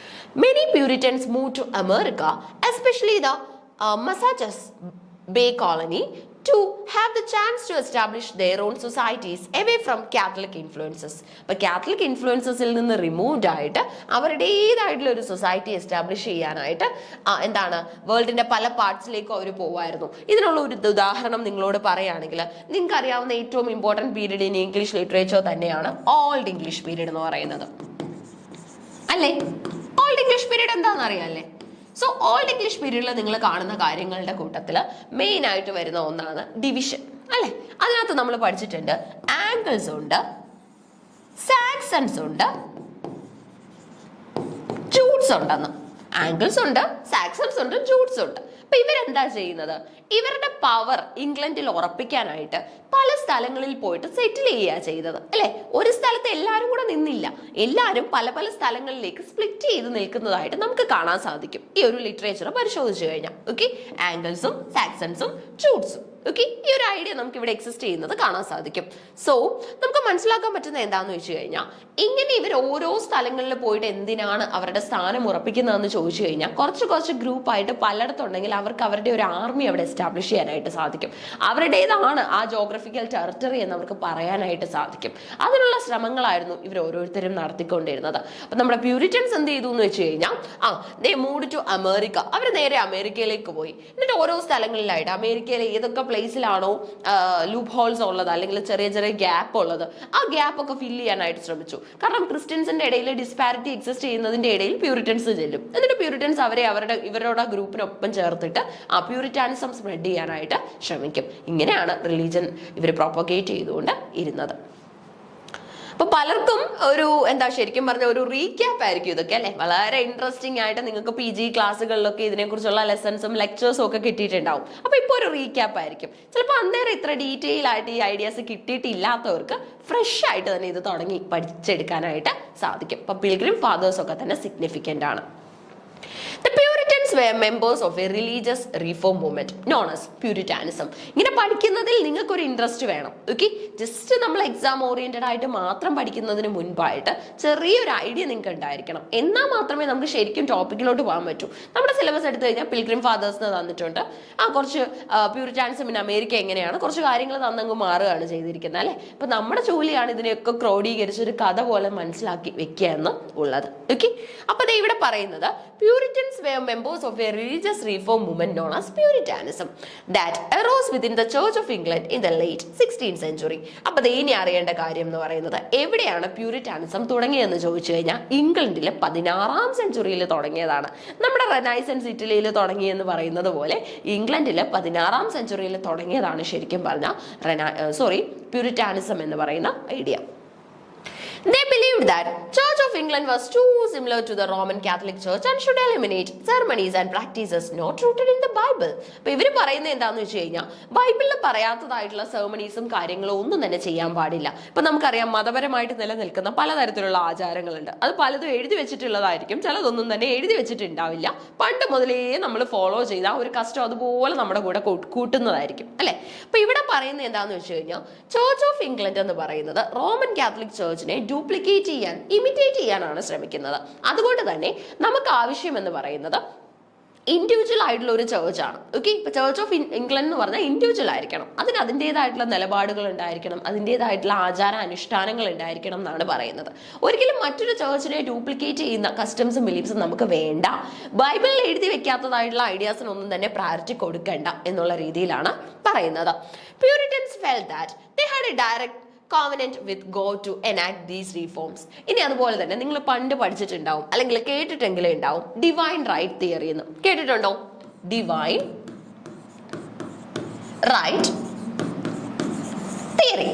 Many Puritans moved to America, especially the Massachusetts Bay Colony, to have the chance to establish their own societies away from Catholic influences. അപ്പോൾ കാത്തലിക് ഇൻഫ്ലുവൻസസിൽ നിന്ന് റിമൂവ്ഡ് ആയിട്ട് അവരുടേതായിട്ടുള്ള ഒരു സൊസൈറ്റി എസ്റ്റാബ്ലിഷ് ചെയ്യാനായിട്ട് എന്താണ് വേൾഡിന്റെ പല പാർട്സിലേക്കും അവർ പോവായിരുന്നു. ഇതിനുള്ള ഒരു ഉദാഹരണം നിങ്ങളോട് പറയുകയാണെങ്കിൽ നിങ്ങൾക്ക് അറിയാവുന്ന ഏറ്റവും important period in English literature തന്നെയാണ് ഓൾഡ് ഇംഗ്ലീഷ് പീരീഡ് എന്ന് പറയുന്നത് അല്ലേ. ഓൾഡ് ഇംഗ്ലീഷ് പീരീഡ് എന്താണെന്ന് അറിയാമല്ലേ? സോ ഓൾഡ് ഇംഗ്ലീഷ് പീരീഡിൽ നിങ്ങൾ കാണുന്ന കാര്യങ്ങളുടെ കൂട്ടത്തിൽ മെയിൻ ആയിട്ട് വരുന്ന ഒന്നാണ് ഡിവിഷൻ അല്ലെ. അതിനകത്ത് നമ്മൾ പഠിച്ചിട്ടുണ്ട് ആംഗിൾസ് ഉണ്ട്, സാക്സൺസ് ഉണ്ട്, ജൂട്ട്സ് ഉണ്ടെന്ന്. ആംഗിൾസ് ഉണ്ട്, സാക്സൺസ് ഉണ്ട്, ജൂട്ട്സ് ഉണ്ട്. അപ്പൊ ഇവരെന്താ ചെയ്യുന്നത്? ഇവരുടെ പവർ ഇംഗ്ലണ്ടിൽ ഉറപ്പിക്കാനായിട്ട് പല സ്ഥലങ്ങളിൽ പോയിട്ട് സെറ്റിൽ ചെയ്യുക ചെയ്തത് അല്ലെ. ഒരു സ്ഥലത്ത് എല്ലാവരും കൂടെ നിന്നില്ല, എല്ലാവരും പല പല സ്ഥലങ്ങളിലേക്ക് സ്പ്ലിറ്റ് ചെയ്ത് നിൽക്കുന്നതായിട്ട് നമുക്ക് കാണാൻ സാധിക്കും ഈ ഒരു ലിറ്ററേച്ചർ പരിശോധിച്ചു കഴിഞ്ഞാൽ. ഓക്കെ, ആംഗിൾസും സാക്സൺസും ജൂട്ട്സും. ഓക്കെ, ഈ ഒരു ഐഡിയ നമുക്ക് ഇവിടെ എക്സിസ്റ്റ് ചെയ്യുന്നത് കാണാൻ സാധിക്കും. സോ നമുക്ക് മനസ്സിലാക്കാൻ പറ്റുന്നത് എന്താന്ന് വെച്ച് കഴിഞ്ഞാൽ ഇങ്ങനെ ഇവർ ഓരോ സ്ഥലങ്ങളിൽ പോയിട്ട് എന്തിനാണ് അവരുടെ സ്ഥാനം ഉറപ്പിക്കുന്നതെന്ന് ചോദിച്ചു കഴിഞ്ഞാൽ കുറച്ച് ഗ്രൂപ്പായിട്ട് പലയിടത്തുണ്ടെങ്കിൽ അവർക്ക് അവരുടെ ഒരു ആർമി അവിടെ എസ്റ്റാബ്ലിഷ് ചെയ്യാനായിട്ട് സാധിക്കും. അവരുടേതാണ് ആ ജോഗ്രഫിക്കൽ ടെറിട്ടറി എന്ന് അവർക്ക് പറയാനായിട്ട് സാധിക്കും. അതിനുള്ള ശ്രമങ്ങളായിരുന്നു ഇവർ ഓരോരുത്തരും നടത്തിക്കൊണ്ടിരുന്നത്. അപ്പൊ നമ്മുടെ പ്യൂരിറ്റൻസ് എന്ത് ചെയ്തു എന്ന് വെച്ച് കഴിഞ്ഞാൽ ദേ മൂവ്ഡ് ടു അമേരിക്ക. അവർ നേരെ അമേരിക്കയിലേക്ക് പോയി. എന്നിട്ട് ഓരോ സ്ഥലങ്ങളിലായിട്ട് അമേരിക്കയിലെ ഏതൊക്കെ പ്ലേസിലാണോ ലൂപ്പ് ഹോൾസ് ഉള്ളത് അല്ലെങ്കിൽ ചെറിയ ചെറിയ ഗ്യാപ്പ് ഉള്ളത് ആ ഗ്യാപ്പ് ഒക്കെ ഫില്ല് ചെയ്യാനായിട്ട് ശ്രമിച്ചു. കാരണം ക്രിസ്ത്യൻസിന്റെ ഇടയിൽ ഡിസ്പാരിറ്റി എക്സിസ്റ്റ് ചെയ്യുന്നതിന്റെ ഇടയിൽ പ്യൂരിറ്റൻസ് ചെല്ലും. എന്നിട്ട് പ്യൂരിറ്റൻസ് ഇവരുടെ ഗ്രൂപ്പിനൊപ്പം ചേർത്തിട്ട് ആ പ്യൂരിറ്റാനിസം സ്പ്രെഡ് ചെയ്യാനായിട്ട് ശ്രമിക്കും. ഇങ്ങനെയാണ് റിലീജിയൻ ഇവർ പ്രൊപ്പഗേറ്റ് ചെയ്തുകൊണ്ട് ഇരുന്നത്. അപ്പൊ പലർക്കും ഒരു ശരിക്കും പറഞ്ഞ ഒരു റീക്യാപ്പ് ആയിരിക്കും ഇതൊക്കെ അല്ലെ. വളരെ ഇൻട്രസ്റ്റിംഗ് ആയിട്ട് നിങ്ങൾക്ക് PG ക്ലാസ്സുകളിലൊക്കെ ഇതിനെക്കുറിച്ചുള്ള ലെസൺസും ലെക്ചേഴ്സും ഒക്കെ കിട്ടിയിട്ടുണ്ടാവും. അപ്പൊ ഇപ്പൊ ഒരു റീക്യാപ്പ് ആയിരിക്കും. ചിലപ്പോൾ അന്നേരം ഇത്ര ഡീറ്റെയിൽ ആയിട്ട് ഈ ഐഡിയാസ് കിട്ടിയിട്ടില്ലാത്തവർക്ക് ഫ്രഷ് ആയിട്ട് തന്നെ ഇത് തുടങ്ങി പഠിച്ചെടുക്കാനായിട്ട് സാധിക്കും. അപ്പൊ പിൽഗ്രിം ഫാദേഴ്സ് ഒക്കെ തന്നെ സിഗ്നിഫിക്കന്റ് ആണ്. The Puritans were members of a religious reform movement known as Puritanism. ഇങ്ങനെ പഠിക്കുന്നതിൽ നിങ്ങൾക്ക് ഒരു ഇൻട്രസ്റ്റ് വേണം. ഓക്കെ, ജസ്റ്റ് നമ്മൾ എക്സാം ഓറിയന്റഡ് ആയിട്ട് മാത്രം പഠിക്കുന്നതിന് മുൻപായിട്ട് ചെറിയൊരു ഐഡിയ നിങ്ങൾക്ക് ഉണ്ടായിരിക്കണം. എന്നാൽ മാത്രമേ നമുക്ക് ശരിക്കും ടോപ്പിക്കിലോട്ട് പോകാൻ പറ്റൂ. നമ്മുടെ സിലബസ് എടുത്തു കഴിഞ്ഞാൽ പിൽഗ്രിം ഫാദേഴ്സിന് തന്നിട്ടുണ്ട്. കുറച്ച് പ്യൂരിറ്റാനിസം ഇൻ അമേരിക്ക എങ്ങനെയാണ് കുറച്ച് കാര്യങ്ങൾ തന്നങ്ങ് മാറുകയാണ് ചെയ്തിരിക്കുന്നത് അല്ലെ. അപ്പൊ നമ്മുടെ ജോലിയാണ് ഇതിനെയൊക്കെ ക്രോഡീകരിച്ച് ഒരു കഥ പോലെ മനസ്സിലാക്കി വെക്കുക എന്ന് ഉള്ളത്. ഓക്കെ, അപ്പൊ ഇവിടെ പറയുന്നത് Puritans were members of a religious reform movement known as Puritanism that arose within the Church of England in the late 16th century. അപ്പൊ ഇനി അറിയേണ്ട കാര്യം എന്ന് പറയുന്നത് എവിടെയാണ് പ്യൂരിറ്റാനിസം തുടങ്ങിയെന്ന് ചോദിച്ചു കഴിഞ്ഞാൽ ഇംഗ്ലണ്ടിലെ 16ാം സെഞ്ചുറിയിൽ തുടങ്ങിയതാണ്. നമ്മുടെ റെനൈസൻസ് ഇറ്റലിയിൽ തുടങ്ങിയെന്ന് പറയുന്നത് പോലെ ഇംഗ്ലണ്ടിലെ 16ാം സെഞ്ചുറിയിൽ തുടങ്ങിയതാണ് ശരിക്കും പറഞ്ഞാൽ പ്യൂരിറ്റാനിസം എന്ന് പറയുന്ന idea. They believed that Church of England was too similar to the Roman Catholic Church and should eliminate ceremonies and practices not rooted in the Bible. അപ്പൊ ഇവര് പറയുന്നത് എന്താന്ന് വെച്ച് കഴിഞ്ഞാൽ ബൈബിളിൽ പറയാത്തതായിട്ടുള്ള സെർമണീസും കാര്യങ്ങളും ഒന്നും തന്നെ ചെയ്യാൻ പാടില്ല. ഇപ്പൊ നമുക്കറിയാം മതപരമായിട്ട് നിലനിൽക്കുന്ന പലതരത്തിലുള്ള ആചാരങ്ങളുണ്ട്. അത് പലതും എഴുതി വെച്ചിട്ടുള്ളതായിരിക്കും, ചിലതൊന്നും തന്നെ എഴുതി വെച്ചിട്ടുണ്ടാവില്ല. പണ്ട് മുതലേ നമ്മൾ ഫോളോ ചെയ്ത ഒരു കസ്റ്റം അതുപോലെ നമ്മുടെ കൂടെ കൂട്ടുന്നതായിരിക്കും അല്ലെ. അപ്പൊ ഇവിടെ പറയുന്നത് എന്താന്ന് വെച്ച് കഴിഞ്ഞാൽ ചർച്ച് ഓഫ് ഇംഗ്ലണ്ട് എന്ന് പറയുന്നത് റോമൻ കാത്തലിക് ചർച്ചിനെ ഡ്യൂപ്ലിക്കേറ്റ് ചെയ്യാൻ ഇമിറ്റേറ്റ് ചെയ്യാനാണ് ശ്രമിക്കുന്നത്. അതുകൊണ്ട് തന്നെ നമുക്ക് ആവശ്യം എന്ന് പറയുന്നത് ഇൻഡിവിജ്വൽ ആയിട്ടുള്ള ഒരു ചേർച്ചാണ്. ഓക്കെ, ഇപ്പൊ ചർച്ച് ഓഫ് ഇംഗ്ലണ്ട് എന്ന് പറഞ്ഞാൽ ഇൻഡിവിജ്വൽ ആയിരിക്കണം. അതിന് അതിൻ്റെതായിട്ടുള്ള നിലപാടുകൾ ഉണ്ടായിരിക്കണം, അതിൻ്റെതായിട്ടുള്ള ആചാര അനുഷ്ഠാനങ്ങൾ ഉണ്ടായിരിക്കണം എന്നാണ് പറയുന്നത്. ഒരിക്കലും മറ്റൊരു ചേർച്ചിനെ ഡ്യൂപ്ലിക്കേറ്റ് ചെയ്യുന്ന കസ്റ്റംസും ബിലീഫ്സും നമുക്ക് വേണ്ട. ബൈബിളിൽ എഴുതി വെക്കാത്തതായിട്ടുള്ള ഐഡിയാസിനൊന്നും തന്നെ പ്രയോറിറ്റി കൊടുക്കേണ്ട എന്നുള്ള രീതിയിലാണ് പറയുന്നത്. Puritans felt that they had a direct covenant with God to enact these reforms. ഇനി അതുപോലെ തന്നെ നിങ്ങൾ പണ്ട് പഠിച്ചിട്ടുണ്ടാവും അല്ലെങ്കിൽ കേട്ടിട്ടെങ്കിലും ഉണ്ടാവും ഡിവൈൻ റൈറ്റ് തിയറി എന്ന്. കേട്ടിട്ടുണ്ടോ? Divine right theory.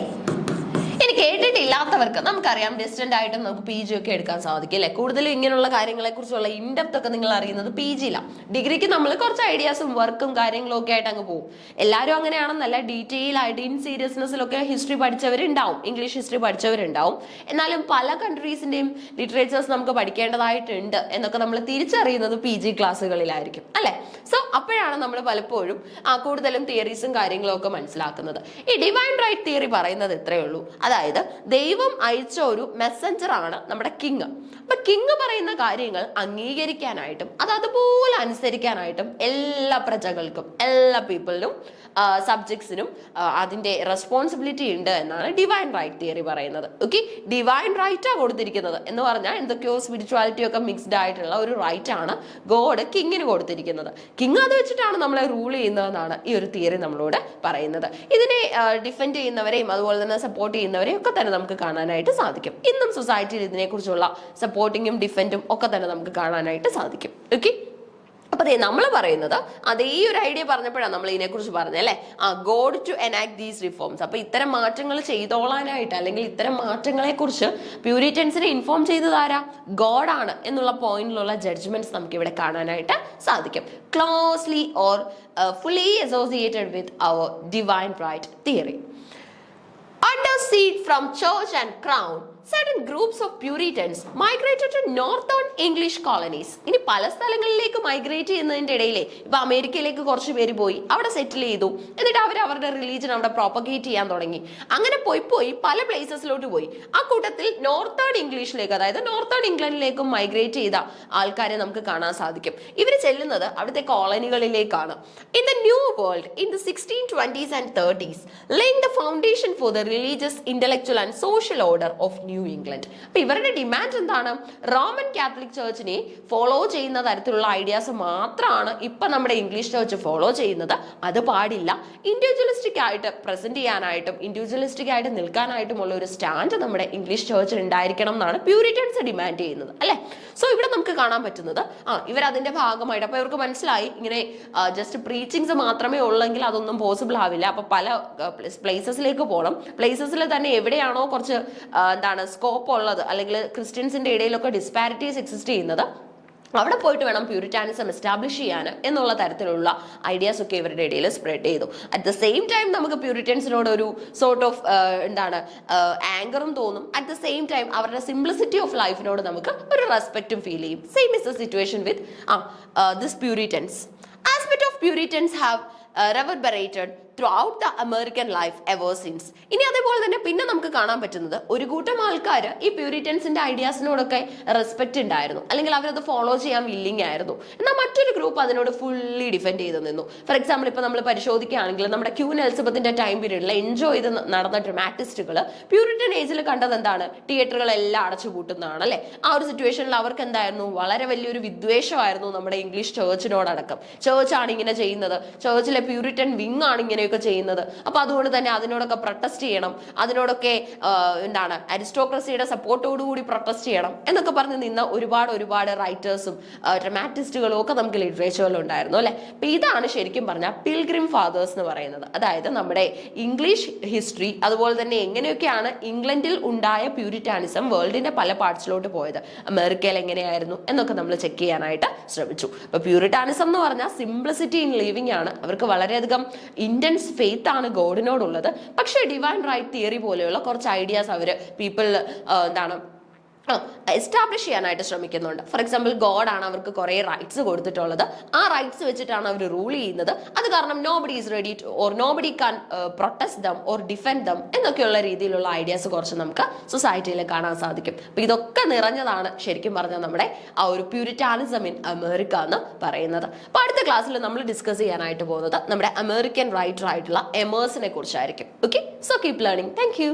ഇനി കേട്ടിട്ടില്ലാത്തവർക്ക് നമുക്കറിയാം ഡിസ്റ്റന്റ് ആയിട്ടും നമുക്ക് PG ഒക്കെ എടുക്കാൻ സാധിക്കും അല്ലെ. കൂടുതലും ഇങ്ങനെയുള്ള കാര്യങ്ങളെ കുറിച്ചുള്ള ഇൻഡെപ്ത് ഒക്കെ നിങ്ങൾ അറിയുന്നത് PG-ലാണ്. ഡിഗ്രിക്ക് നമ്മൾ കുറച്ച് ഐഡിയാസും വർക്കും കാര്യങ്ങളും ഒക്കെ ആയിട്ട് അങ്ങ് പോകും. എല്ലാവരും അങ്ങനെയാണെന്നല്ല, ഡീറ്റെയിൽ ആയിട്ട് ഇൻ സീരിയസ്നെസ്സിലൊക്കെ ഹിസ്റ്ററി പഠിച്ചവരുണ്ടാവും, ഇംഗ്ലീഷ് ഹിസ്റ്ററി പഠിച്ചവരുണ്ടാവും. എന്നാലും പല കൺട്രീസിന്റെയും ലിറ്ററേച്ചേഴ്സ് നമുക്ക് പഠിക്കേണ്ടതായിട്ടുണ്ട് എന്നൊക്കെ നമ്മൾ തിരിച്ചറിയുന്നത് PG ക്ലാസ്സുകളിലായിരിക്കും അല്ലെ. സോ അപ്പോഴാണ് നമ്മൾ പലപ്പോഴും കൂടുതലും തിയറീസും കാര്യങ്ങളും ഒക്കെ മനസ്സിലാക്കുന്നത്. ഈ ഡിവൈൻ റൈറ്റ് തിയറി പറയുന്നത് ഇത്രയേ ഉള്ളൂ. അതായത് ദൈവം അയച്ച ഒരു മെസ്സഞ്ചർ ആണ് നമ്മുടെ കിങ്. അപ്പൊ കിങ് പറയുന്ന കാര്യങ്ങൾ അംഗീകരിക്കാനായിട്ടും അത് അതുപോലെ അനുസരിക്കാനായിട്ടും എല്ലാ പ്രജകൾക്കും, എല്ലാ പീപ്പിളിനും, സബ്ജക്ട്സിനും അതിന്റെ റെസ്പോൺസിബിലിറ്റി ഉണ്ട് എന്നാണ് ഡിവൈൻ റൈറ്റ് തിയറി പറയുന്നത്. ഓക്കെ, ഡിവൈൻ റൈറ്റാ കൊടുത്തിരിക്കുന്നത് എന്ന് പറഞ്ഞാൽ എന്തൊക്കെയോ സ്പിരിച്വാലിറ്റി ഒക്കെ മിക്സ്ഡ് ആയിട്ടുള്ള ഒരു റൈറ്റ് ആണ് ഗോഡ് കിങ്ങിന് കൊടുത്തിരിക്കുന്നത്. കിങ് അത് വെച്ചിട്ടാണ് നമ്മളെ റൂൾ ചെയ്യുന്നതെന്നാണ് ഈ ഒരു തിയറി നമ്മളോട് പറയുന്നത്. ഇതിനെ ഡിഫെൻഡ് ചെയ്യുന്നവരെയും അതുപോലെ തന്നെ സപ്പോർട്ട് ചെയ്യുന്നവരെയും ഒക്കെ തന്നെ നമുക്ക് കാണാനായിട്ട് സാധിക്കും. ഇന്നും സൊസൈറ്റിയിൽ ഇതിനെക്കുറിച്ചുള്ള സപ്പോർട്ടിങ്ങും ഡിഫെൻഡും ഒക്കെ തന്നെ നമുക്ക് കാണാനായിട്ട് സാധിക്കും. ഓക്കെ, അപ്പൊ നമ്മൾ പറയുന്നത് അതേ ഒരു ഐഡിയ പറഞ്ഞപ്പോഴാണ് നമ്മൾ ഇതിനെക്കുറിച്ച് പറഞ്ഞല്ലേ, God to enact these reforms. അപ്പൊ ഇത്തരം മാറ്റങ്ങൾ ചെയ്തോളാനായിട്ട് അല്ലെങ്കിൽ ഇത്തരം മാറ്റങ്ങളെ കുറിച്ച് പ്യൂരിറ്റൻസിനെ ഇൻഫോം ചെയ്തത് ആരാ? ഗോഡാണ് എന്നുള്ള പോയിന്റിലുള്ള ജഡ്ജ്മെന്റ്സ് നമുക്ക് ഇവിടെ കാണാനായിട്ട് സാധിക്കും. Closely or fully associated with അവർ divine right theory. Under siege from church and crown, certain groups of Puritans migrated to northern English colonies. ഇനി പല സ്ഥലങ്ങളിലേക്ക് മൈഗ്രേറ്റ് ചെയ്യുന്നതിന്റെ ഇടയിലെ ഇപ്പൊ അമേരിക്കയിലേക്ക് കുറച്ച് പേര് പോയി, അവിടെ സെറ്റിൽ ചെയ്തു, എന്നിട്ട് അവർ അവരുടെ റിലീജിയൻ അവിടെ പ്രൊപ്പഗേറ്റ് ചെയ്യാൻ തുടങ്ങി. അങ്ങനെ പോയി പല പ്ലേസസിലോട്ട് പോയി. ആ കൂട്ടത്തിൽ നോർത്തേൺ ഇംഗ്ലീഷിലേക്ക്, അതായത് നോർത്തേൺ ഇംഗ്ലണ്ടിലേക്കും മൈഗ്രേറ്റ് ചെയ്ത ആൾക്കാരെ നമുക്ക് കാണാൻ സാധിക്കും. ഇവർ ചെല്ലുന്നത് അവിടുത്തെ കോളനികളിലേക്കാണ്. In the new world in the 1620s and 30s laying the foundation for the religious, intellectual and social order of New England. അപ്പൊ ഇവരുടെ ഡിമാൻഡ് എന്താണ്? റോമൻ കാത്തലിക് ചർച്ചിനെ ഫോളോ ചെയ്യുന്ന തരത്തിലുള്ള ഐഡിയാസ് മാത്രമാണ് ഇപ്പൊ നമ്മുടെ ഇംഗ്ലീഷ് ചർച്ച് ഫോളോ ചെയ്യുന്നത്. അത് പാടില്ല. ഇൻഡിവിജ്വലിസ്റ്റിക് ആയിട്ട് പ്രസന്റ് ചെയ്യാനായിട്ടും ഇൻഡിവിജ്വലിസ്റ്റിക് ആയിട്ട് നിൽക്കാനായിട്ടുമുള്ള ഒരു സ്റ്റാൻഡ് നമ്മുടെ ഇംഗ്ലീഷ് ചർച്ചിൽ ഉണ്ടായിരിക്കണം എന്നാണ് പ്യൂരിറ്റൻസ് ഡിമാൻഡ് ചെയ്യുന്നത് അല്ലെ. സോ ഇവിടെ നമുക്ക് കാണാൻ പറ്റുന്നത് ഇവർ അതിന്റെ ഭാഗമായിട്ട്, അപ്പൊ ഇവർക്ക് മനസ്സിലായി ഇങ്ങനെ ജസ്റ്റ് പ്രീച്ചിങ്സ് മാത്രമേ ഉള്ളെങ്കിൽ അതൊന്നും പോസിബിൾ ആവില്ല. അപ്പൊ പല പ്ലേസസിലേക്ക് പോകണം. പ്ലേസസിൽ തന്നെ എവിടെയാണോ കുറച്ച് സ്കോപ്പ് ഉള്ളത് അല്ലെങ്കിൽ ക്രിസ്ത്യൻസിന്റെ ഇടയിലൊക്കെ ഡിസ്പാരിറ്റീസ് എക്സിസ്റ്റ് ചെയ്യുന്നത്, അവിടെ പോയിട്ട് വേണം പ്യൂരിറ്റാനിസം എസ്റ്റാബ്ലിഷ് ചെയ്യാൻ എന്നുള്ള തരത്തിലുള്ള ഐഡിയാസ് ഒക്കെ ഇവരുടെ ഇടയിൽ സ്പ്രെഡ് ചെയ്തു. അറ്റ് ദ സെയിം ടൈം നമുക്ക് പ്യൂരിറ്റൻസിനോട് ഒരു സോർട്ട് ഓഫ് ആങ്കറും തോന്നും. അറ്റ് ദ സെയിം ടൈം അവരുടെ സിംപ്ലിസിറ്റി ഓഫ് ലൈഫിനോട് നമുക്ക് ഒരു റെസ്പെക്റ്റും ഫീൽ ചെയ്യും. Same is the situation with this Puritans. Aspect of Puritans have reverberated throughout the American life ever since. ഇനി അതേപോലെ തന്നെ പിന്നെ നമുക്ക് കാണാൻ പറ്റുന്നത് ഒരു കൂട്ടം ആൾക്കാർ ഈ പ്യൂരിറ്റൻസിന്റെ ഐഡിയാസിനോടൊക്കെ റെസ്പെക്ട് ഉണ്ടായിരുന്നു, അല്ലെങ്കിൽ അവരത് ഫോളോ ചെയ്യാൻ വില്ലിങ് ആയിരുന്നു. എന്നാൽ മറ്റൊരു ഗ്രൂപ്പ് അതിനോട് ഫുള്ളി ഡിഫെൻഡ് ചെയ്ത് നിന്നു. ഫോർ എക്സാമ്പിൾ ഇപ്പൊ നമ്മൾ പരിശോധിക്കുകയാണെങ്കിൽ നമ്മുടെ ക്യൂൻ എലിസബത്തിന്റെ ടൈം പീരീഡിൽ എൻജോയ് ചെയ്ത് നടന്ന ഡ്രമാറ്റിസ്റ്റുകൾ പ്യൂരിറ്റൻ ഏജിൽ കണ്ടത് എന്താണ്? തിയേറ്ററുകളെല്ലാം അടച്ചുപൂട്ടുന്നതാണ് അല്ലെ. ആ ഒരു സിറ്റുവേഷനിൽ അവർക്ക് എന്തായിരുന്നു? വളരെ വലിയൊരു വിദ്വേഷമായിരുന്നു നമ്മുടെ ഇംഗ്ലീഷ് ചേർച്ചിനോടടക്കം. ചേർച്ചാണ് ഇങ്ങനെ ചെയ്യുന്നത്, ചേർച്ചിലെ പ്യൂരിറ്റൻ വിങ് ആണ് ഇങ്ങനെയൊക്കെ ചെയ്യുന്നത്, അപ്പൊ അതുകൊണ്ട് തന്നെ അതിനോടൊക്കെ പ്രൊട്ടസ്റ്റ് ചെയ്യണം, അതിനോടൊക്കെ അരിസ്റ്റോക്രസിയുടെ സപ്പോർട്ടോടുകൂടി പ്രൊട്ടസ്റ്റ് ചെയ്യണം എന്നൊക്കെ പറഞ്ഞ് നിന്ന ഒരുപാട് റൈറ്റേഴ്സും ഡ്രമാറ്റിസ്റ്റുകളും ഒക്കെ നമുക്ക് ലിറ്ററേച്ചറിൽ ഉണ്ടായിരുന്നു അല്ലെ. അപ്പൊ ഇതാണ് ശരിക്കും പറഞ്ഞാൽ പിൽഗ്രിം ഫാദേഴ്സ് എന്ന് പറയുന്നത്. അതായത് നമ്മുടെ ഇംഗ്ലീഷ് ഹിസ്റ്ററി, അതുപോലെ തന്നെ എങ്ങനെയൊക്കെയാണ് ഇംഗ്ലണ്ടിൽ ഉണ്ടായ പ്യൂരിറ്റാനിസം വേൾഡിന്റെ പല പാർട്സിലോട്ട് പോയത്, അമേരിക്കയിൽ എങ്ങനെയായിരുന്നു എന്നൊക്കെ നമ്മൾ ചെക്ക് ചെയ്യാനായിട്ട് ശ്രമിച്ചു. അപ്പൊ പ്യൂരിറ്റാനിസം എന്ന് പറഞ്ഞാൽ സിംപ്ലിസിറ്റി ഇൻ ലിവിംഗ് ആണ്. അവർക്ക് വളരെയധികം ഇന്റൻസ് ഫെയ്ത്ത് ആണ് ഗോഡിനോടുള്ളത്. പക്ഷേ ഡിവൈൻ റൈറ്റ് തിയറി പോലെയുള്ള കുറച്ച് ഐഡിയാസ് അവര് പീപ്പിൾ എസ്റ്റാബ്ലിഷ് ചെയ്യാനായിട്ട് ശ്രമിക്കുന്നുണ്ട്. ഫോർ എക്സാമ്പിൾ ഗോഡാണ് അവർക്ക് കുറെ റൈറ്റ്സ് കൊടുത്തിട്ടുള്ളത്. ആ റൈറ്റ്സ് വെച്ചിട്ടാണ് അവർ റൂൾ ചെയ്യുന്നത്. അത് കാരണം nobody is ready to or nobody can protest them or defend them എന്നൊക്കെയുള്ള രീതിയിലുള്ള ഐഡിയാസ് കുറച്ച് നമുക്ക് സൊസൈറ്റിയിൽ കാണാൻ സാധിക്കും. അപ്പൊ ഇതൊക്കെ നിറഞ്ഞതാണ് ശരിക്കും പറഞ്ഞാൽ നമ്മുടെ ആ ഒരു പ്യൂരിറ്റാനിസം ഇൻ അമേരിക്ക എന്ന് പറയുന്നത്. അപ്പൊ അടുത്ത ക്ലാസ്സിൽ നമ്മൾ ഡിസ്കസ് ചെയ്യാനായിട്ട് പോകുന്നത് നമ്മുടെ അമേരിക്കൻ റൈറ്റർ ആയിട്ടുള്ള എമേഴ്സിനെ കുറിച്ചായിരിക്കും. Okay, so keep learning. Thank U.